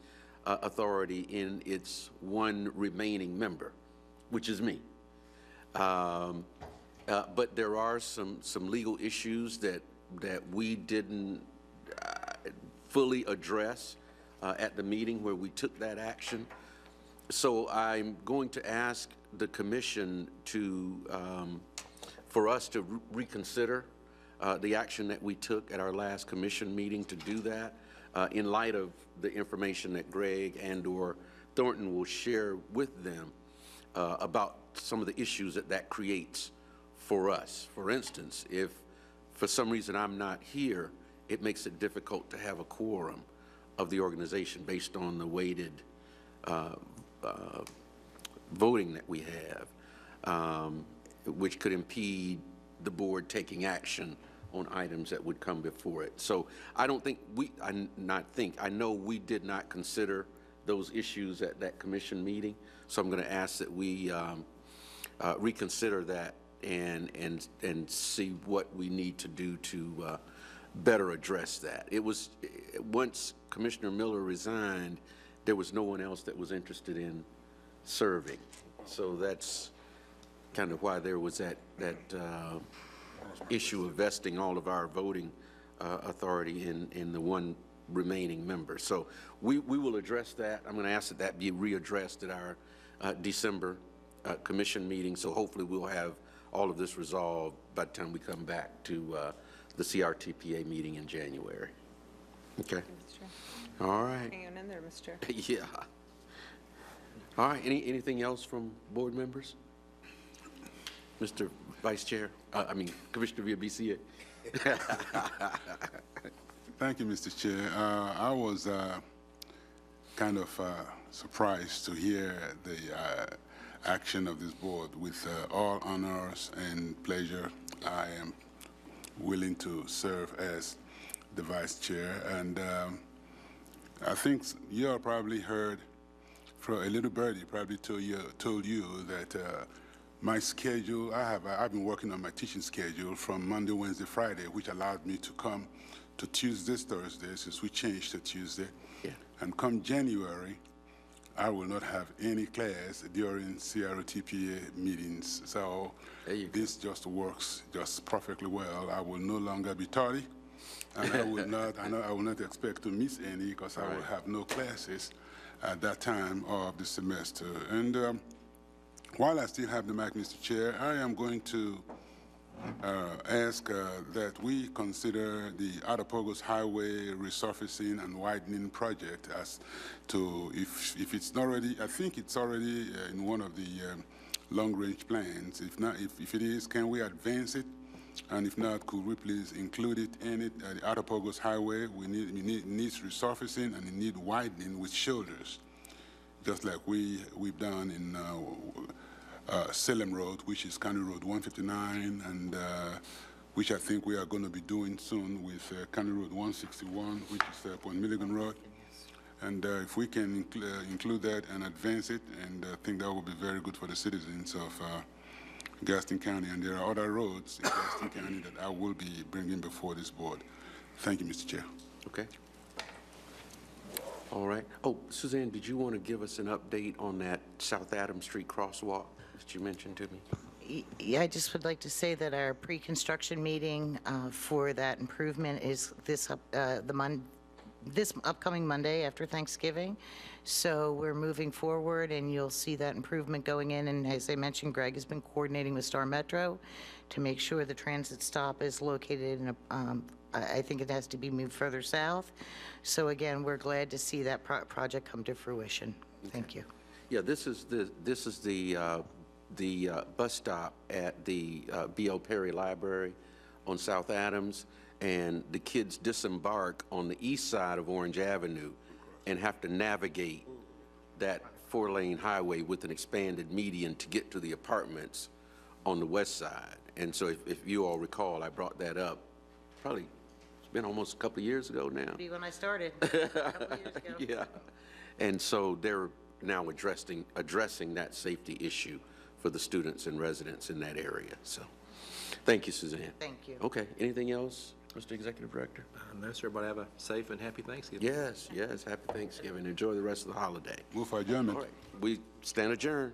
authority in its one remaining member, which is me. But there are some legal issues that we didn't fully address at the meeting where we took that action. So I'm going to ask the commission for us to reconsider the action that we took at our last commission meeting to do that in light of the information that Greg and/or Thornton will share with them about some of the issues that creates for us. For instance, if for some reason I'm not here, it makes it difficult to have a quorum of the organization based on the weighted voting that we have, which could impede the board taking action on items that would come before it. So I don't think I know we did not consider those issues at that commission meeting. So I'm going to ask that we reconsider that and see what we need to do to better address that. It was, once Commissioner Miller resigned, there was no one else that was interested in serving. So that's kind of why there was that issue of vesting all of our voting authority in the one remaining member. So we will address that. I'm going to ask that be readdressed at our December commission meeting. So hopefully we'll have all of this resolved by the time we come back to the CRTPA meeting in January. Okay. All right. Hang on in there, Mr. Chair. Yeah. All right. Anything else from board members? Mr. Vice Chair, Commissioner via BCA. Thank you, Mr. Chair. I was kind of surprised to hear the action of this board. With all honors and pleasure, I am willing to serve as the vice chair. And I think you all probably heard from a little birdie probably told you that my schedule, I've been working on my teaching schedule from Monday, Wednesday, Friday, which allowed me to come to Tuesdays, Thursdays, since we changed to Tuesday. Yeah. And come January, I will not have any class during CRTPA meetings. So this just works just perfectly well. I will no longer be tardy, and I will not expect to miss any because I will have no classes at that time of the semester. And while I still have the mic, Mr. Chair, I am going to ask that we consider the Ottapogos Highway resurfacing and widening project as to, if it's not already, I think it's already in one of the long-range plans. If not, if it is, can we advance it? And if not, could we please include it in it? The Ottapogos Highway, it needs resurfacing and it needs widening with shoulders, just like we've done in Salem Road, which is County Road 159, and which I think we are going to be doing soon with County Road 161, which is Point Milligan Road. And if we can include that and advance it, and I think that will be very good for the citizens of Gaston County. And there are other roads in Gaston County that I will be bringing before this board. Thank you, Mr. Chair. Okay. All right. Oh, Suzanne, did you want to give us an update on that South Adams Street crosswalk that you mentioned to me? Yeah, I just would like to say that our pre-construction meeting for that improvement is this upcoming Monday after Thanksgiving. So we're moving forward, and you'll see that improvement going in. And as I mentioned, Greg has been coordinating with Star Metro to make sure the transit stop is located in I think it has to be moved further south. So again, we're glad to see that project come to fruition. Thank you. Yeah, this is the bus stop at the B.O. Perry Library on South Adams, and the kids disembark on the east side of Orange Avenue and have to navigate that four-lane highway with an expanded median to get to the apartments on the west side. And so if you all recall, I brought that up, probably, it's been almost a couple of years ago now. Be when I started, a couple of years ago. Yeah. And so they're now addressing that safety issue for the students and residents in that area. So, thank you, Suzanne. Thank you. Okay, anything else, Mr. Executive Director? No, sir, everybody have a safe and happy Thanksgiving. Yes, happy Thanksgiving. Enjoy the rest of the holiday. Move for adjournment. All right, we stand adjourned.